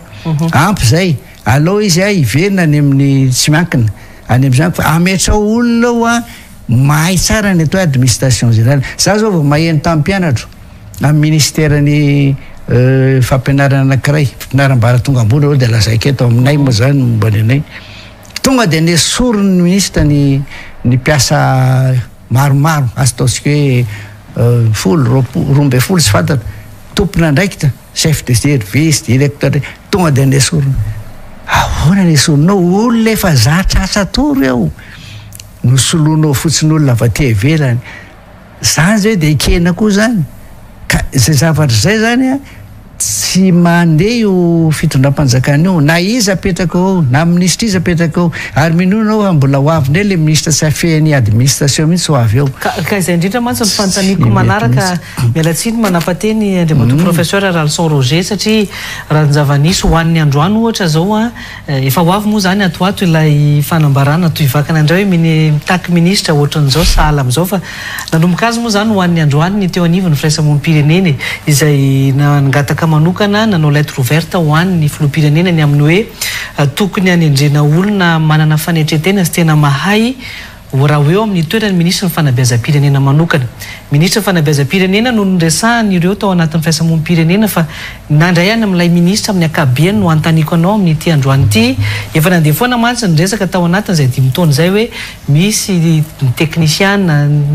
ampy zay alao izy iverina any amin'ny tsy miankina any am'zany fa ametrao olona ao a mahay tsara ny atao administration générale za zao vao maheno tampianatro amin'ny ministèrany fampianarana anankiray fampianaram-baratonga ambony eo de lazaika eto aminay moa zany momba ny anay tonga de nesorony ministre ny mpiasa maromaro azo ataontsika hoe folo roambe folo sy fantatra tompona ndraikitra chef de service directeur tonga de nesorony ahoana nesorinao olona efa zatratra tory eo nosoloanao fotsiny olona va te velany zany zay de ikena koa zany ka zay zavatra zay zany a tsy mandeha io fitondram-panjakana io na izy apetraka ao na ministre izy apetraka ao ary minoana ao mbola ho avy ndray le ministre tsy afehany administration mihitsy ho avy ao ka izay indrindra mantsy ny fanontaniako manaraka mialatsiny manapateny andriamato professeur Ralson Roger satria raha ny zava-nisy hoan'ny androany ohatra zao a efa ho avy moa zany atoato ilay fanambarana toy vakana indray hoe mitaky ministre ohatran'izao sahala am'izao fa nanomboka azy moa zany hoan'ny androany ny teo anivony firaisamonim-pirenena izay nangataka manokana nanao lettre ouverte ho an'ny filoham-pirenena ny amin'ny hoe tokony anendrena olona manana fanetretena sy tena mahay raha hoe eo amin'ny toerany ministre ny fanabeazam-pirenena manokana ministre ny fanabeazam-pirenena no nresahany ireo tao anatin'ny firaisamonim-pirenena fa nandray any amin'ilay ministre amin'ny akabiany no antaniko anao amin'ny ity androany ity efa nandeha foana mantsy ny resaka tao anatiny izay 5 taona zay hoe misy technicien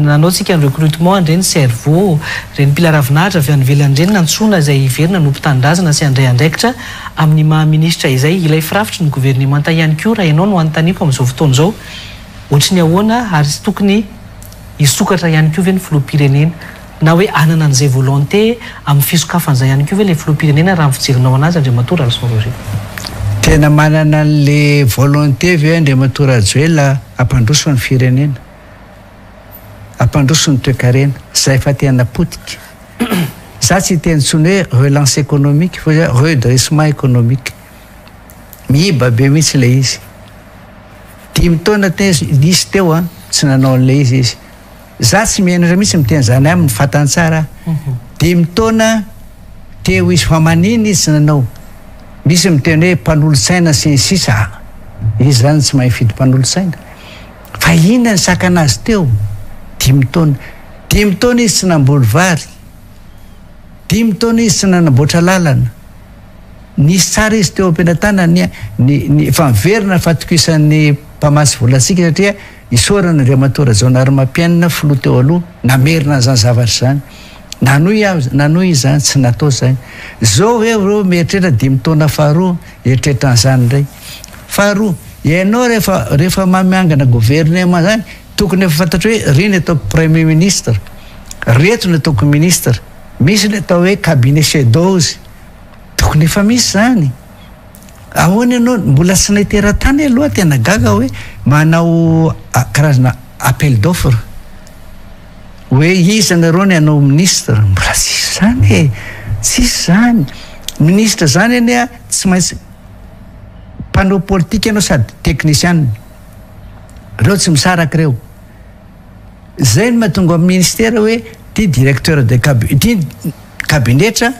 nanaotsika ny recrutement andreny cerveau reny mpila ravinahitra avy anyvelan'ireny nantsona izay iverina no mpitandrazana sy andray andraikitra amin'ny maha-ministra izay ilay firafitry ny gouvernementa ihany koa raha ianao no antaniko amin'izao fotoana izao ohatry ny ahoana ary tokony isokatra ihany koa ve ny filoham-pirenena na hoe anana an'izay volonté amin'ny fisokafan'izay ihany koa ve le filoham-pirenena raha fijerinao anazy Andriamato Ralson Roger tena manana an'le volonté ve Andriamato Rajoelina ampandroso ny firenena ampandroso ny toe-karena zay fa tena potika za tsy teny tsony hoe relance économique fa redressement économique mihiba be mihitsy le izy 5 taona isy teo a tsy nanao an'le izy za tsy mienatra mihitsy miteny zany amin'ny fatantsara 5 taona teo izy fa maniny izy tsy nanao misy miteny hoe mpanolotsaina sy sisa izy zany tsy mahay fidy mpanolotsaina fa inona ny sakanazy teo 5 taona 5 taona izy tsy namboly vary 5 taona izy tsy nanamboatra lalana nisy tsara izy teo am-penatana ny fanverina fatokisan'ny mpamatsy volatsika satria isorana Andriamato Rajaonarymampianina filoha teo aloha namerina zany zavatra zany nanoy izy zany tsy natao zany zao hoe reo mieritreritra 5 taona faharoa eritreritran'izany indray faharoa ianao rehefa mamiangana gouvernement zany tokony efa fantatra hoe reny atao premier ministre reto ny ataoko ministre misy ny atao hoe cabinet chef d'ose tokony efa misy zany ahoana ianao mbola tsy naiteratany aloha tena gaga hoe manao karazana appel d'offre hoe iza nareo ny anao ministre mbola tsisy zany tsisy zany ministre zany any a tsy maintsy mpanao politique ianao sady technicien reo tsy misaraka reo zay no mahatonga amin'ny ministère hoe ty directeur de ty kabinetra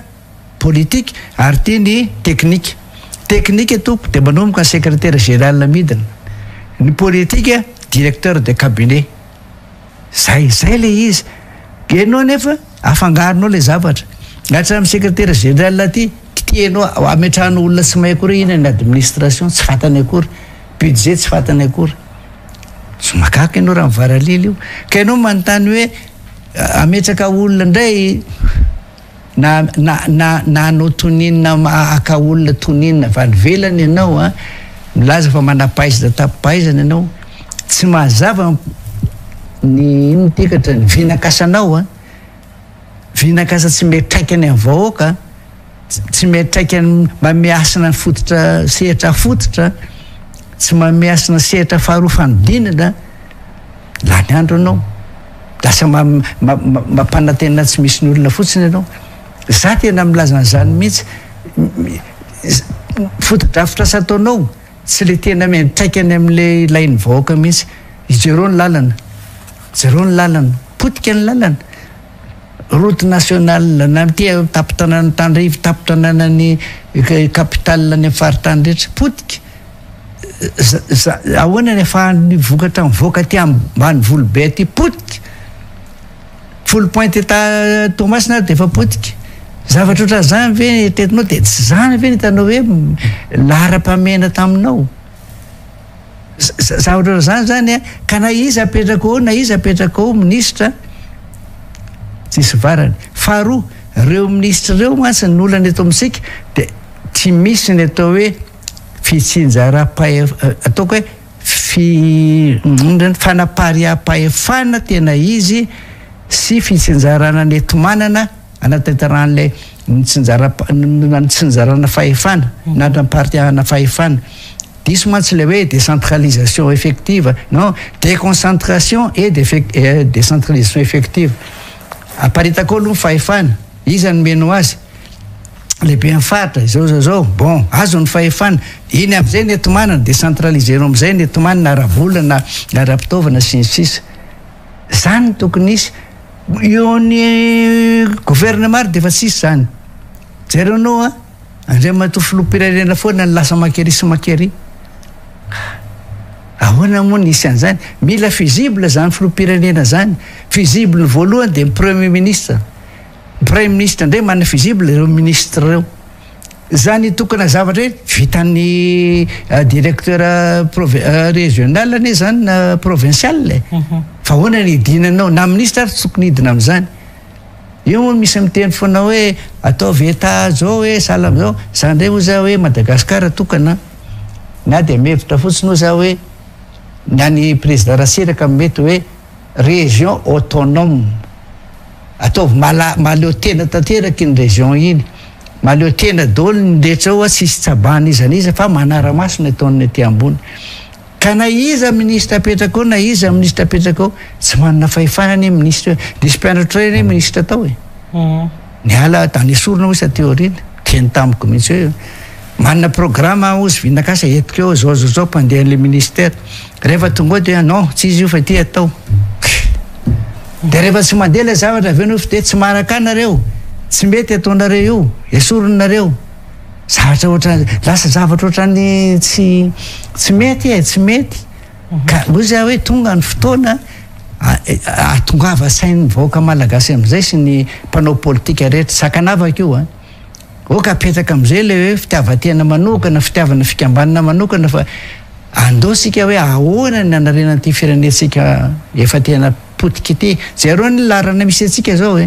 politique ary ty ny technique toko de manomboka ny secrétaire général midina ny politique directeur de cabinet zay le izy ianao nefa afangaronao le zavatra atramin'ny secrétaire général aty tianao ametrahana olona tsy mahay akory ina ny administration tsy fantany akory budget tsy fantany akory tsy makaka ianao raha mivaralily io ka ianao manontany hoe ametraka olona indray na anao toninina aka olona toninina valivelany ianao a milaza fa manapaizana tapaizana ianao tsy mahazava ny ino tikatra ny vinakasanao a vinakasa tsy metraikany amin'ny vahoaka tsy metraika mamiasina ny fototra sehatra fototra tsy mamiasina sehatra faharoa fanodinana lany andro anao lasa mampanantena tsy misy ny olona fotsiny ianao za tena milaza n'izany mihitsy fotodrafitra asa ataonao tsy le tena mitraikany amin'le ilain'ny vahoaka mihitsy jereo ny lalana potika ny lalana route nationale na tia tapitranany Tandrivo tapitranany capitale ny faritany rehetra potika ahoana ny afahany vokatra mivoaka ty ambany volobe ty potika folo point eta Tomasina de efa potika zavatra oatra zany ve tetinao de tsy zany ve nitanao hoe lahara-pamena taminao zavatra oatra zany ka na iza apetraka ao ministra tsisy varany faharoa reo ministra reo mantsy ny olana eto amitsika de tsy misy ny atao hoe ataoko hoe fanapariam-pahefana tena izy sy fitsinjarana ny etomanana anatantaran'lay tsinjarana fahefana na nampariana fahefana diso mantsy le hoe décentralisation effective non déconcentration et décentralisation effective aparitako aloha fahefana iza ny meno azy lehibe amin'ny faritra zao bon azo ny fahefana iny am'izay ny etomanana décentraliser am'izay ny etomanana ara-bolana na ara-pitaovana sy ny sisa zany tokony isy eo ny gouvernement de efa tsisy zany zareo anao andray mato filoham-pirenena foana ny lasa makery ahoana moa nisy an'izany mila fusible zany filoham-pirenena zany fusible ny voalohany de premier ministre ndray mana fusible reo ministre reo zany tokona zavatra hoe vitan'ny directeur régional ane zany na provincial fa hoana ny idinanao na ministre ary tokony hidina am'izany io moa misy miteny foana hoe ataovy eta zao hoe salam zao zany ndray ho za hoe Madagasikara tokana na de mevitra fotsiny ho za hoe nany président Rasiraka mety hoe région autonome ataovy maleo tena tanteraky ny région iny maleo tena daholo ny rehetra ao tsisy tsabany izaniza fa manara-maso ny ataony aty ambony ka na iza ministre apetraka ao na iza ministre apetraka ao tsy manana fahefanany ministre disciplinary ministre atao ny ala tany esorona hoy sa théorina teny tamiko mihitsy hoe manana programme ozy vinakasa etika eo zao mpandehan'le ministère rehefa tonga oty hoe non tsy izy io fa ty atao de rehefa tsy mandeha le zavatra avy eno de tsy maraka anareo tsy mety ataonareo io esoronareo zavatra oatra lasa zavatra oatrany tsy mety ka ozy hoe tonga ny fotoana atongava sain'ny vahoaka malagasy am'izay sy ny mpanao politika rehetra sakanavaka io oka apetraka am'izay le hoe fitiavatena manokana fitiavana fikambanana manokana fa andosika hoe ahoana ny anarenan'ity firenetsika efa tena potika ity zay ny larana misy atsika zao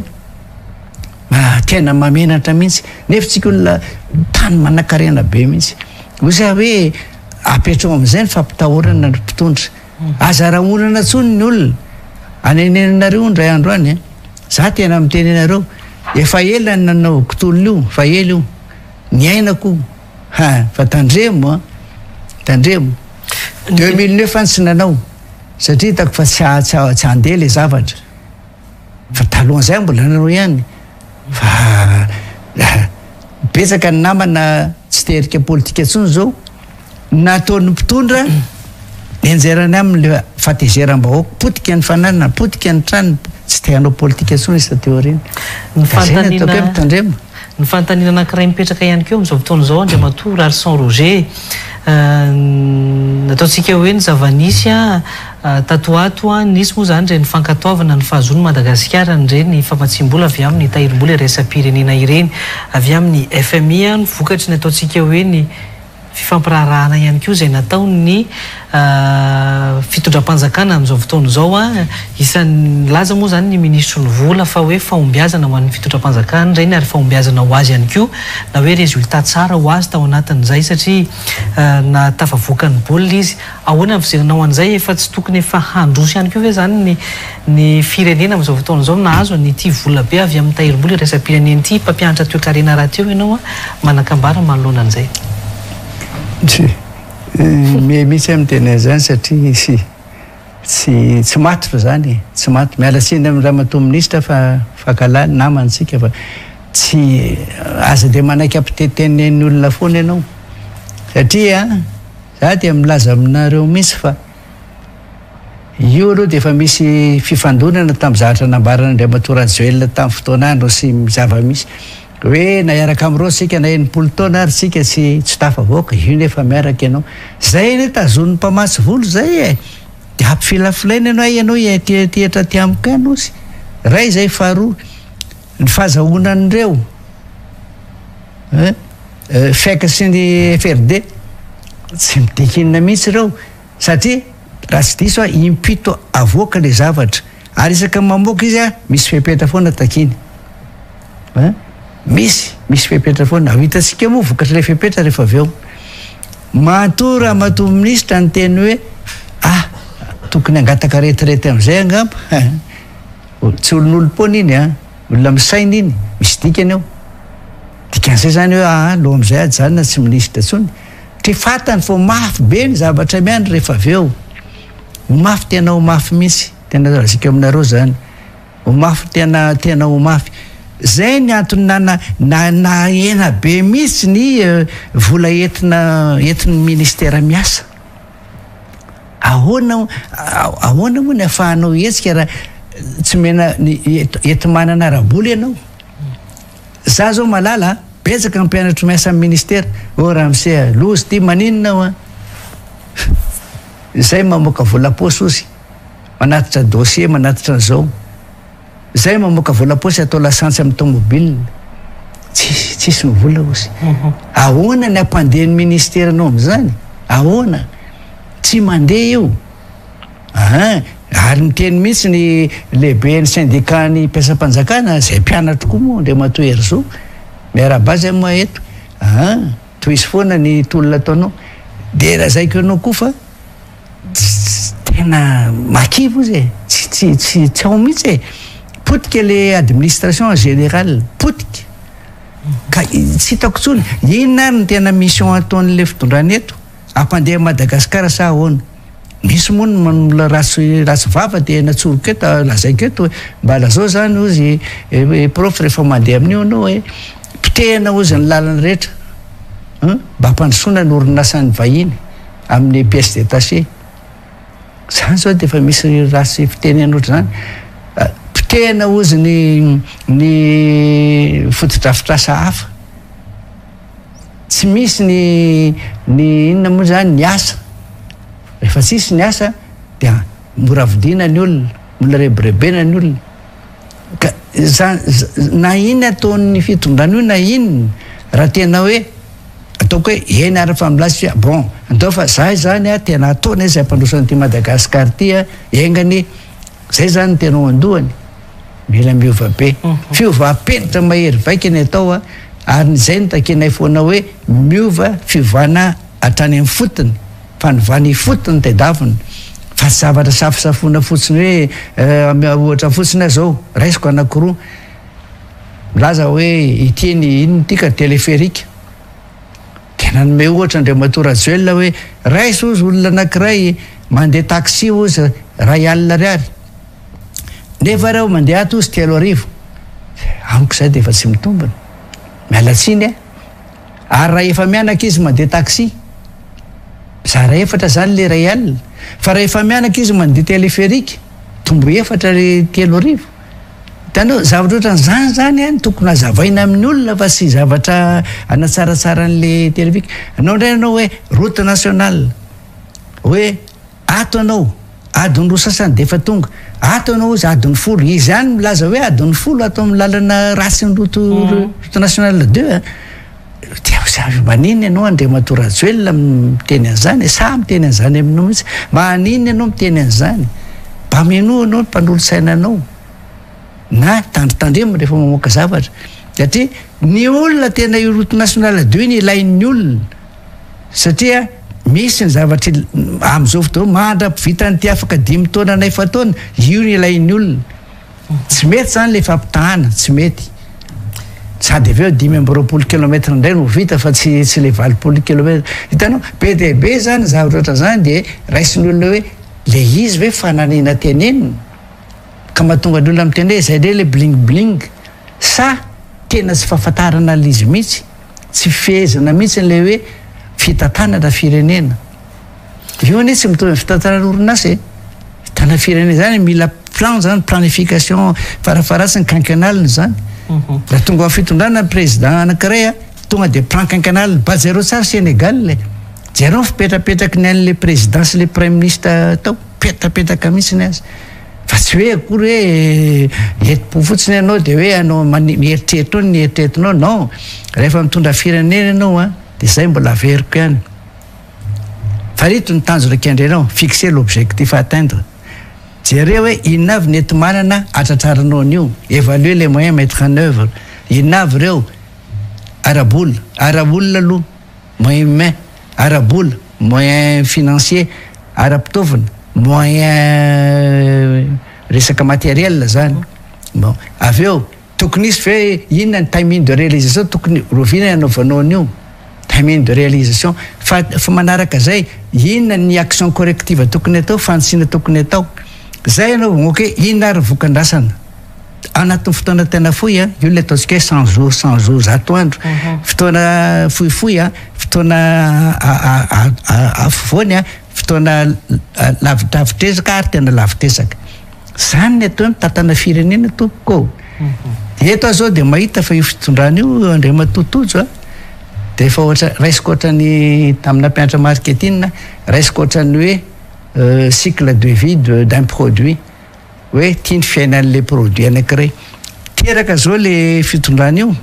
tena mamenatra mihitsy nefa tsika olona tany manan-karena be mihitsy ozy hoe apetrao am'izay ny fampitahorana ny mpitondra azara-onana tsony ny olona anenenanareo ndray andro any za tena miteny anareo efa ela ny nanao kotolona io fa ela io ny ainako fa tandremo 2009 any tsy nanao satria hitako fa tsy andeha le zavatra fa talohan'izay mbola nanao ihany fa betsaka ny namana tsy terika politika tsony zao nataon'ny mpitondra ny anjerany am'le fatezeram-bahoaka potika ny fananana potika ny tranony tsy te hanao politika tsony isa théorina ny fantanina anankiray mipetraka ihany keo am'izao fotoana zao Andriamatoa Ralson Roger nataontsika hoe ny zavanisy tatoato nisy moa zany reny fankatoavana ny fahazony Madagasikara nyreny famatsimbola avy amin'ny tahirim-bola iresa-pirenena ireny avy amin'ny FMI ny vokatry ny ataontsika hoe ny fifampirarahana ihany koa izay nataony fitondram-panjakana amin'izao fotoana izao isan'ny laza moa zany ny ministro ny vola fa hoe fahombiazana ho an'ny fitondram-panjakana ireny ary fahombiazana ho azy ihany koa na hoe rezultat tsara ho azy tao anatin'izay satria na tafavoaka ny baolina izy ahoana ny fijerena ho an'izay efa tsy tokony efa handroso ihany koa hoe zany ny firenena amin'izao fotoana izao nahazo ny vola be avy amin'ny tahirim-bola resam-pirenena ity mpampianatra toe-karena raha teo ianao manakambara manoloana an'izay mihitsy amin'ny tena zany satria tsy maty fa zany tsy maty miala tsiny amin'ny raha mato ministra fa fakalany namantsika fa tsy aza dia manaiky ampitetenen'ny olona foana ianao satria za dia milaza aminareo mihitsy fa io aloha dia efa misy fifandonana tamin'ny zavatra nambarana Andriamatoa Rajoelina tamin'ny fotoanandro sy zava-misy hoe na iaraka amin'ireo sika na enimpolo taona ary sika tsy tafavoaka io nefa miaraka ianao zay ne tazon'ny mpamatsy volo zay dia ampifilafilaina ianao tiatra ty amiko ianao sy ray zay faharoa ny fahazahoanan'ireo faika sy ny FRD tsy mitekinina mihitsy ireo satria raha tsy diso impito avoaka le zavatra ary isaka mamoaka izy misy fepetra foana takiny misy fepetra foana ahitantsika moa vokatra le fepetra rehefa avy eo matoa raha mato ministra ny teny hoe tokony angataka retirety amin'izay angamba tsy olon'olom-pona iny olona misaina iny misy dikany eo dikan'izay zany hoe lo amin'izay ajanona tsy ministra tsony tri fatany fo mafy be ny zavatra miandry rehefa avy eo mafy tena ho mafy mihitsy tena azika aminareo zany ho mafy tena ho mafy zay ny antony na ena be mihitsy ny vola entin'ny ministera miasa ahoana moa ny afahanao hetsika raha tsy mena enti-manana raboly ianao za zao malala betsaka mpianatra miasa amin'ny ministera raha mise lozy ty maninonao zay mamoaka vola-posy ozy manatitra dossier manatitra an'izao zay mamoaka vola-posy atao lasantsy amin'ny tomobile tsisy mivola ozy ahoana ny ampandehan'ny ministera anao am'izany ahoana tsy mandeha io ary miteny mihitsy ny lehibe ny syndicat ny mpiasam-panjakana zay mpianatra koa moa Andriamatoa Herzog miara-bazy moa eto toy izy foana ny tolona ataonao dia raha zay ko ianao koa fa tena makivo izy tsy ao mihitsy potika le administration générale potika ka tsy hitako tsony inona ary ny tena mission ataon'le fitondrany eto ampandeha Madagasikara sa ahoana misy moa ny ratsy vava dia natsoroka eto lazaiko eto mba lazao zany ozy prof rehefa mandeha amin'io anao hoe pitehana ozy ny lalana rehetra mba hampandrosoana ny orinasan'ny vahiny amin'ny pièce détachée zany zao dia efa misy ratsy fiteny ohatry zany pitehana ozy ny fotodrafitrasa hafa tsy misy ny inona moa zany ny asa rehefa tsisy ny asa dia mora vidina ny olona mbola rebirebena ny olona ka na iny ataon'ny fitondrana io na iny raha tena hoe ataoko hoe eny ary fa milasy bon andao fa zay zany tena ataony izay ampandrosan'ity Madagasikara ty engany zay zany ny tena andohany mila miova be fiovam-penitra mahery vaika ny atao ary zay ny takenay foana hoe miova fivana hatrany amin'ny fotony fanovany fotony tedavina fa tsy zavatra safosafona fotsiny hoe ohatra fotsiny zao raisiko anankiroa milaza hoe itiny inony tika teleférika tena nome ohatra Andriamatoa Rajoelina hoe raiso ozy olona anankiray mandeha taxi ozy ray alina ariary nefa reo mandeha ato ozy 3 arivo amiko zay dia efa tsy mitombina mialatsiny ary raha efa mianaka izy mandeha taxi zara efatra zany le ray alina fa raha efa mianaka izy mandeha teleférika tombo efatra le 3 arivo hitanao zavatra ohatran'izany zany tokony hazavaina amin'ny olona fa sy zavatra anatsaratsara n'le teleférika anao indray anao hoe route nationale hoe ato anao adiny roa sasany dia efa tonga ato anao izy adiny 10 izy zany milaza hoe adiny 10 atao amin'ny lalana ratsy ny route nationale 2 dia maniny ianao andriamatorajoelona miteny an'izany sa miteny an'izany aminao mihitsy maniny ianao miteny an'izany mpameno anao mpanolo saina anao na tandritandremo rehefa mamoaka zavatra satria ny olona tena route nationale de ny ilain'ny olona satria misy ny zavatra am'izao fotoana mandra-vitany afaka 5 taona na 9 taona io ny ilain'ny olona tsy mety zany le fampitahana tsy mety sady aveo 5 kilometra indray no vita fa tsy le 20 kilometra hitanao be dia be zany zavatra oatra zany de raisin'ny olona hoe le izy hoe fananina tenenina ka mahatonga ny olona miteny zay le bling sa tena tsy fahafantarana l'izy mihitsy tsy fehezana mihitsy le hoe fitantanana firenena io ne tsy mitovy fitantanana orinasa fitana firenena zany mila plan zany planification farafaratsy ny quinquennal zany raha tonga amin'ny fitondrana président anankiray tonga de plan quinquennal bazero tsara Sénégal jereo fipetrapetraky ny an'le présidence le premier ministre tao petrapetraka mihitsy azy fa tsy hoe akory hoe eti-po fotsiny ianao de hoe anao mieritreritra ny eritreretinao non rehefa mitondra firenena ianao de zay mbola averiko ihany fa rito ny tanjona kendrenao fixer l'objectif à atteindre jereo hoe inona avy ny enti-manana atratraranao an'io évaluer les moyens mettre en œuvre inona avy reo arabola aloha moyen humain arabola moyen financier ara-pitaovana moyen resaka matériel zany bon aveo tokony izy fe inona ny timing de réalisation tokony rovina anaovanao an'io timing de réalisation fa manaraka zay inona ny action corrective tokony atao fantsina tokony atao zay anao ok inona ary vokan-drasana anatin'ny fotoana tena fohy io le ataontsika hoe 100 jours zato andro fotoana fohifohy fotoana afovoany fotoana lavitresaka ary tena lavitresaka zany ny atao mitantana firenena tompoko eto zao de mahita fa io fitondrana io andriamatotojo de efa ohatra raisiko ohatrany tamina mpianatra marketing raisiko ohatrany hoe cycle de vie d'un produit hoe tiany fiainan'le produit anankiray teraka zao le fitondrana io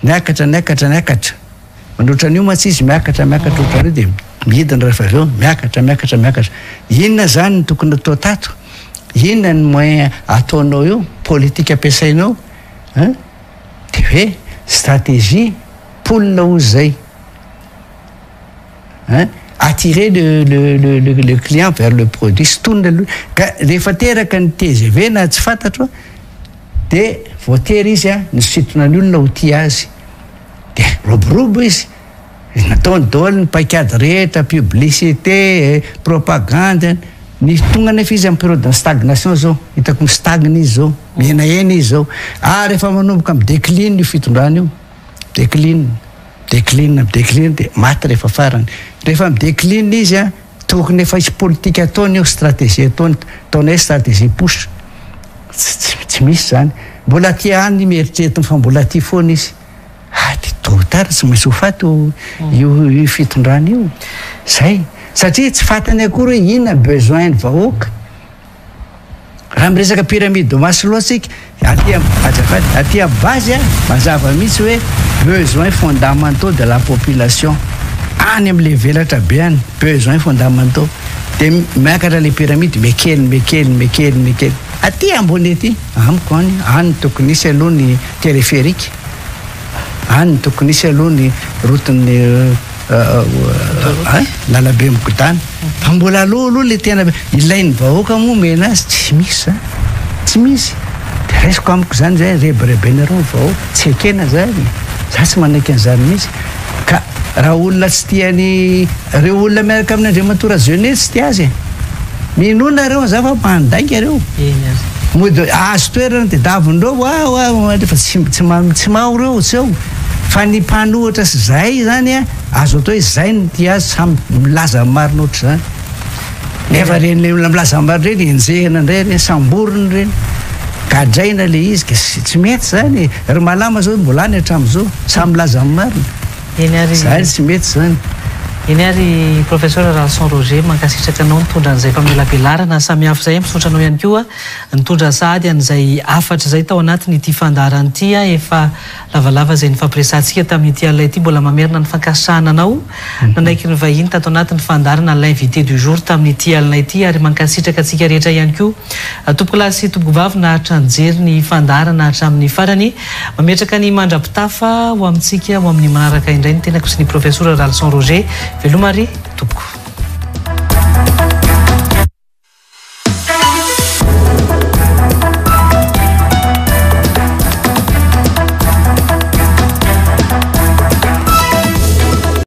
miakatra mandroatran'io matsy izy miakatra ohatran'io de midina rehefa aveo miakatra inona zany ny tokony atao tato inona ny moyen ataonao io politique ampiasainao de hoe stratégie polina ozy zay attirer le client vers le produit stonina ka rehefa teraka ny TGV na tsy fantatro de voatery izy ny sitona ny olona ho tia azy de roborobo izy nataony daholo ny paikady rehetra publicité propagande ny tonga nefa izy amin'ny période de stagnation zao hitako mistagne izy zao mienahena izy zao rehefa manomboka amin'ny décline io fitondrana io décline de maty rehefa farany rehefa amin'ny décline izy tokony efa isy politique ataony io stratégie ataony hoe stratégie pouche tsy misy zany mbola tia any mieritreretiny fa mbola tia foana izy de totara tsy maintsy ho faty io fitondrana io zay satria tsy fatany akory hoe inona besoin ny vahoaka raha miresaka pyramide de Maslow atsika aty base mazava mihitsy hoe besoin fondamentaux de la population any am'le velatra be any besoin fondamentaux de miakatra le pyramide mekely aty ambony aty amiko any tokony isy aloha ny téléphérique any tokony isy aloha ny routiny lalabe mikodana fa mbola aloha le tena ilain'ny vahoaka moa mena azy tsy misy de raisiko amiko zany zay reberebenareo vahoaka tsy ekena zany za tsy manaiky an'izany mihitsy ka raha olona tsy tiany reo olona miaraka amin'ny andriamatora jeunesse tsy tia azy minona reo za fa mandaika reo mody azo toerana de davindreo fa tsy maho reo tsy eo fa ny mpanohatra sy zay zany azo atao hoe zay ny tia azy samy milaza marina ohatry zany nefa reny olona milaza marina reny enjehana indray reny samboriny reny gadraina le izy ka tsy mety zany ry malama zao mbola any hatram'izao samy milaza marina zany tsy mety zany iny ary professeur Ralson Roger mankasitraka anao nitondra an'izay famelabelarana samihafa zay misotranao ihany koa nitondra sady an'izay afatra zay tao anatiny ity fandarana ity efa lavalava zay nifampiresantsika tamin'ity alay ity mbola mamerina ny fankasana anao nanaiky ny vahiny tato anatin'ny fandarana l'invité du jour tamin'ity alina ity ary mankasitraka atsika rehetra ihany koa tompoko lahy sy tompoko vavy nahatra nijery ny fandarana hatramin'ny farany mametraka ny mandrapitafa ho amintsika ho amin'ny manaraka indray ny tenako sy ny professeur Ralson Roger velomary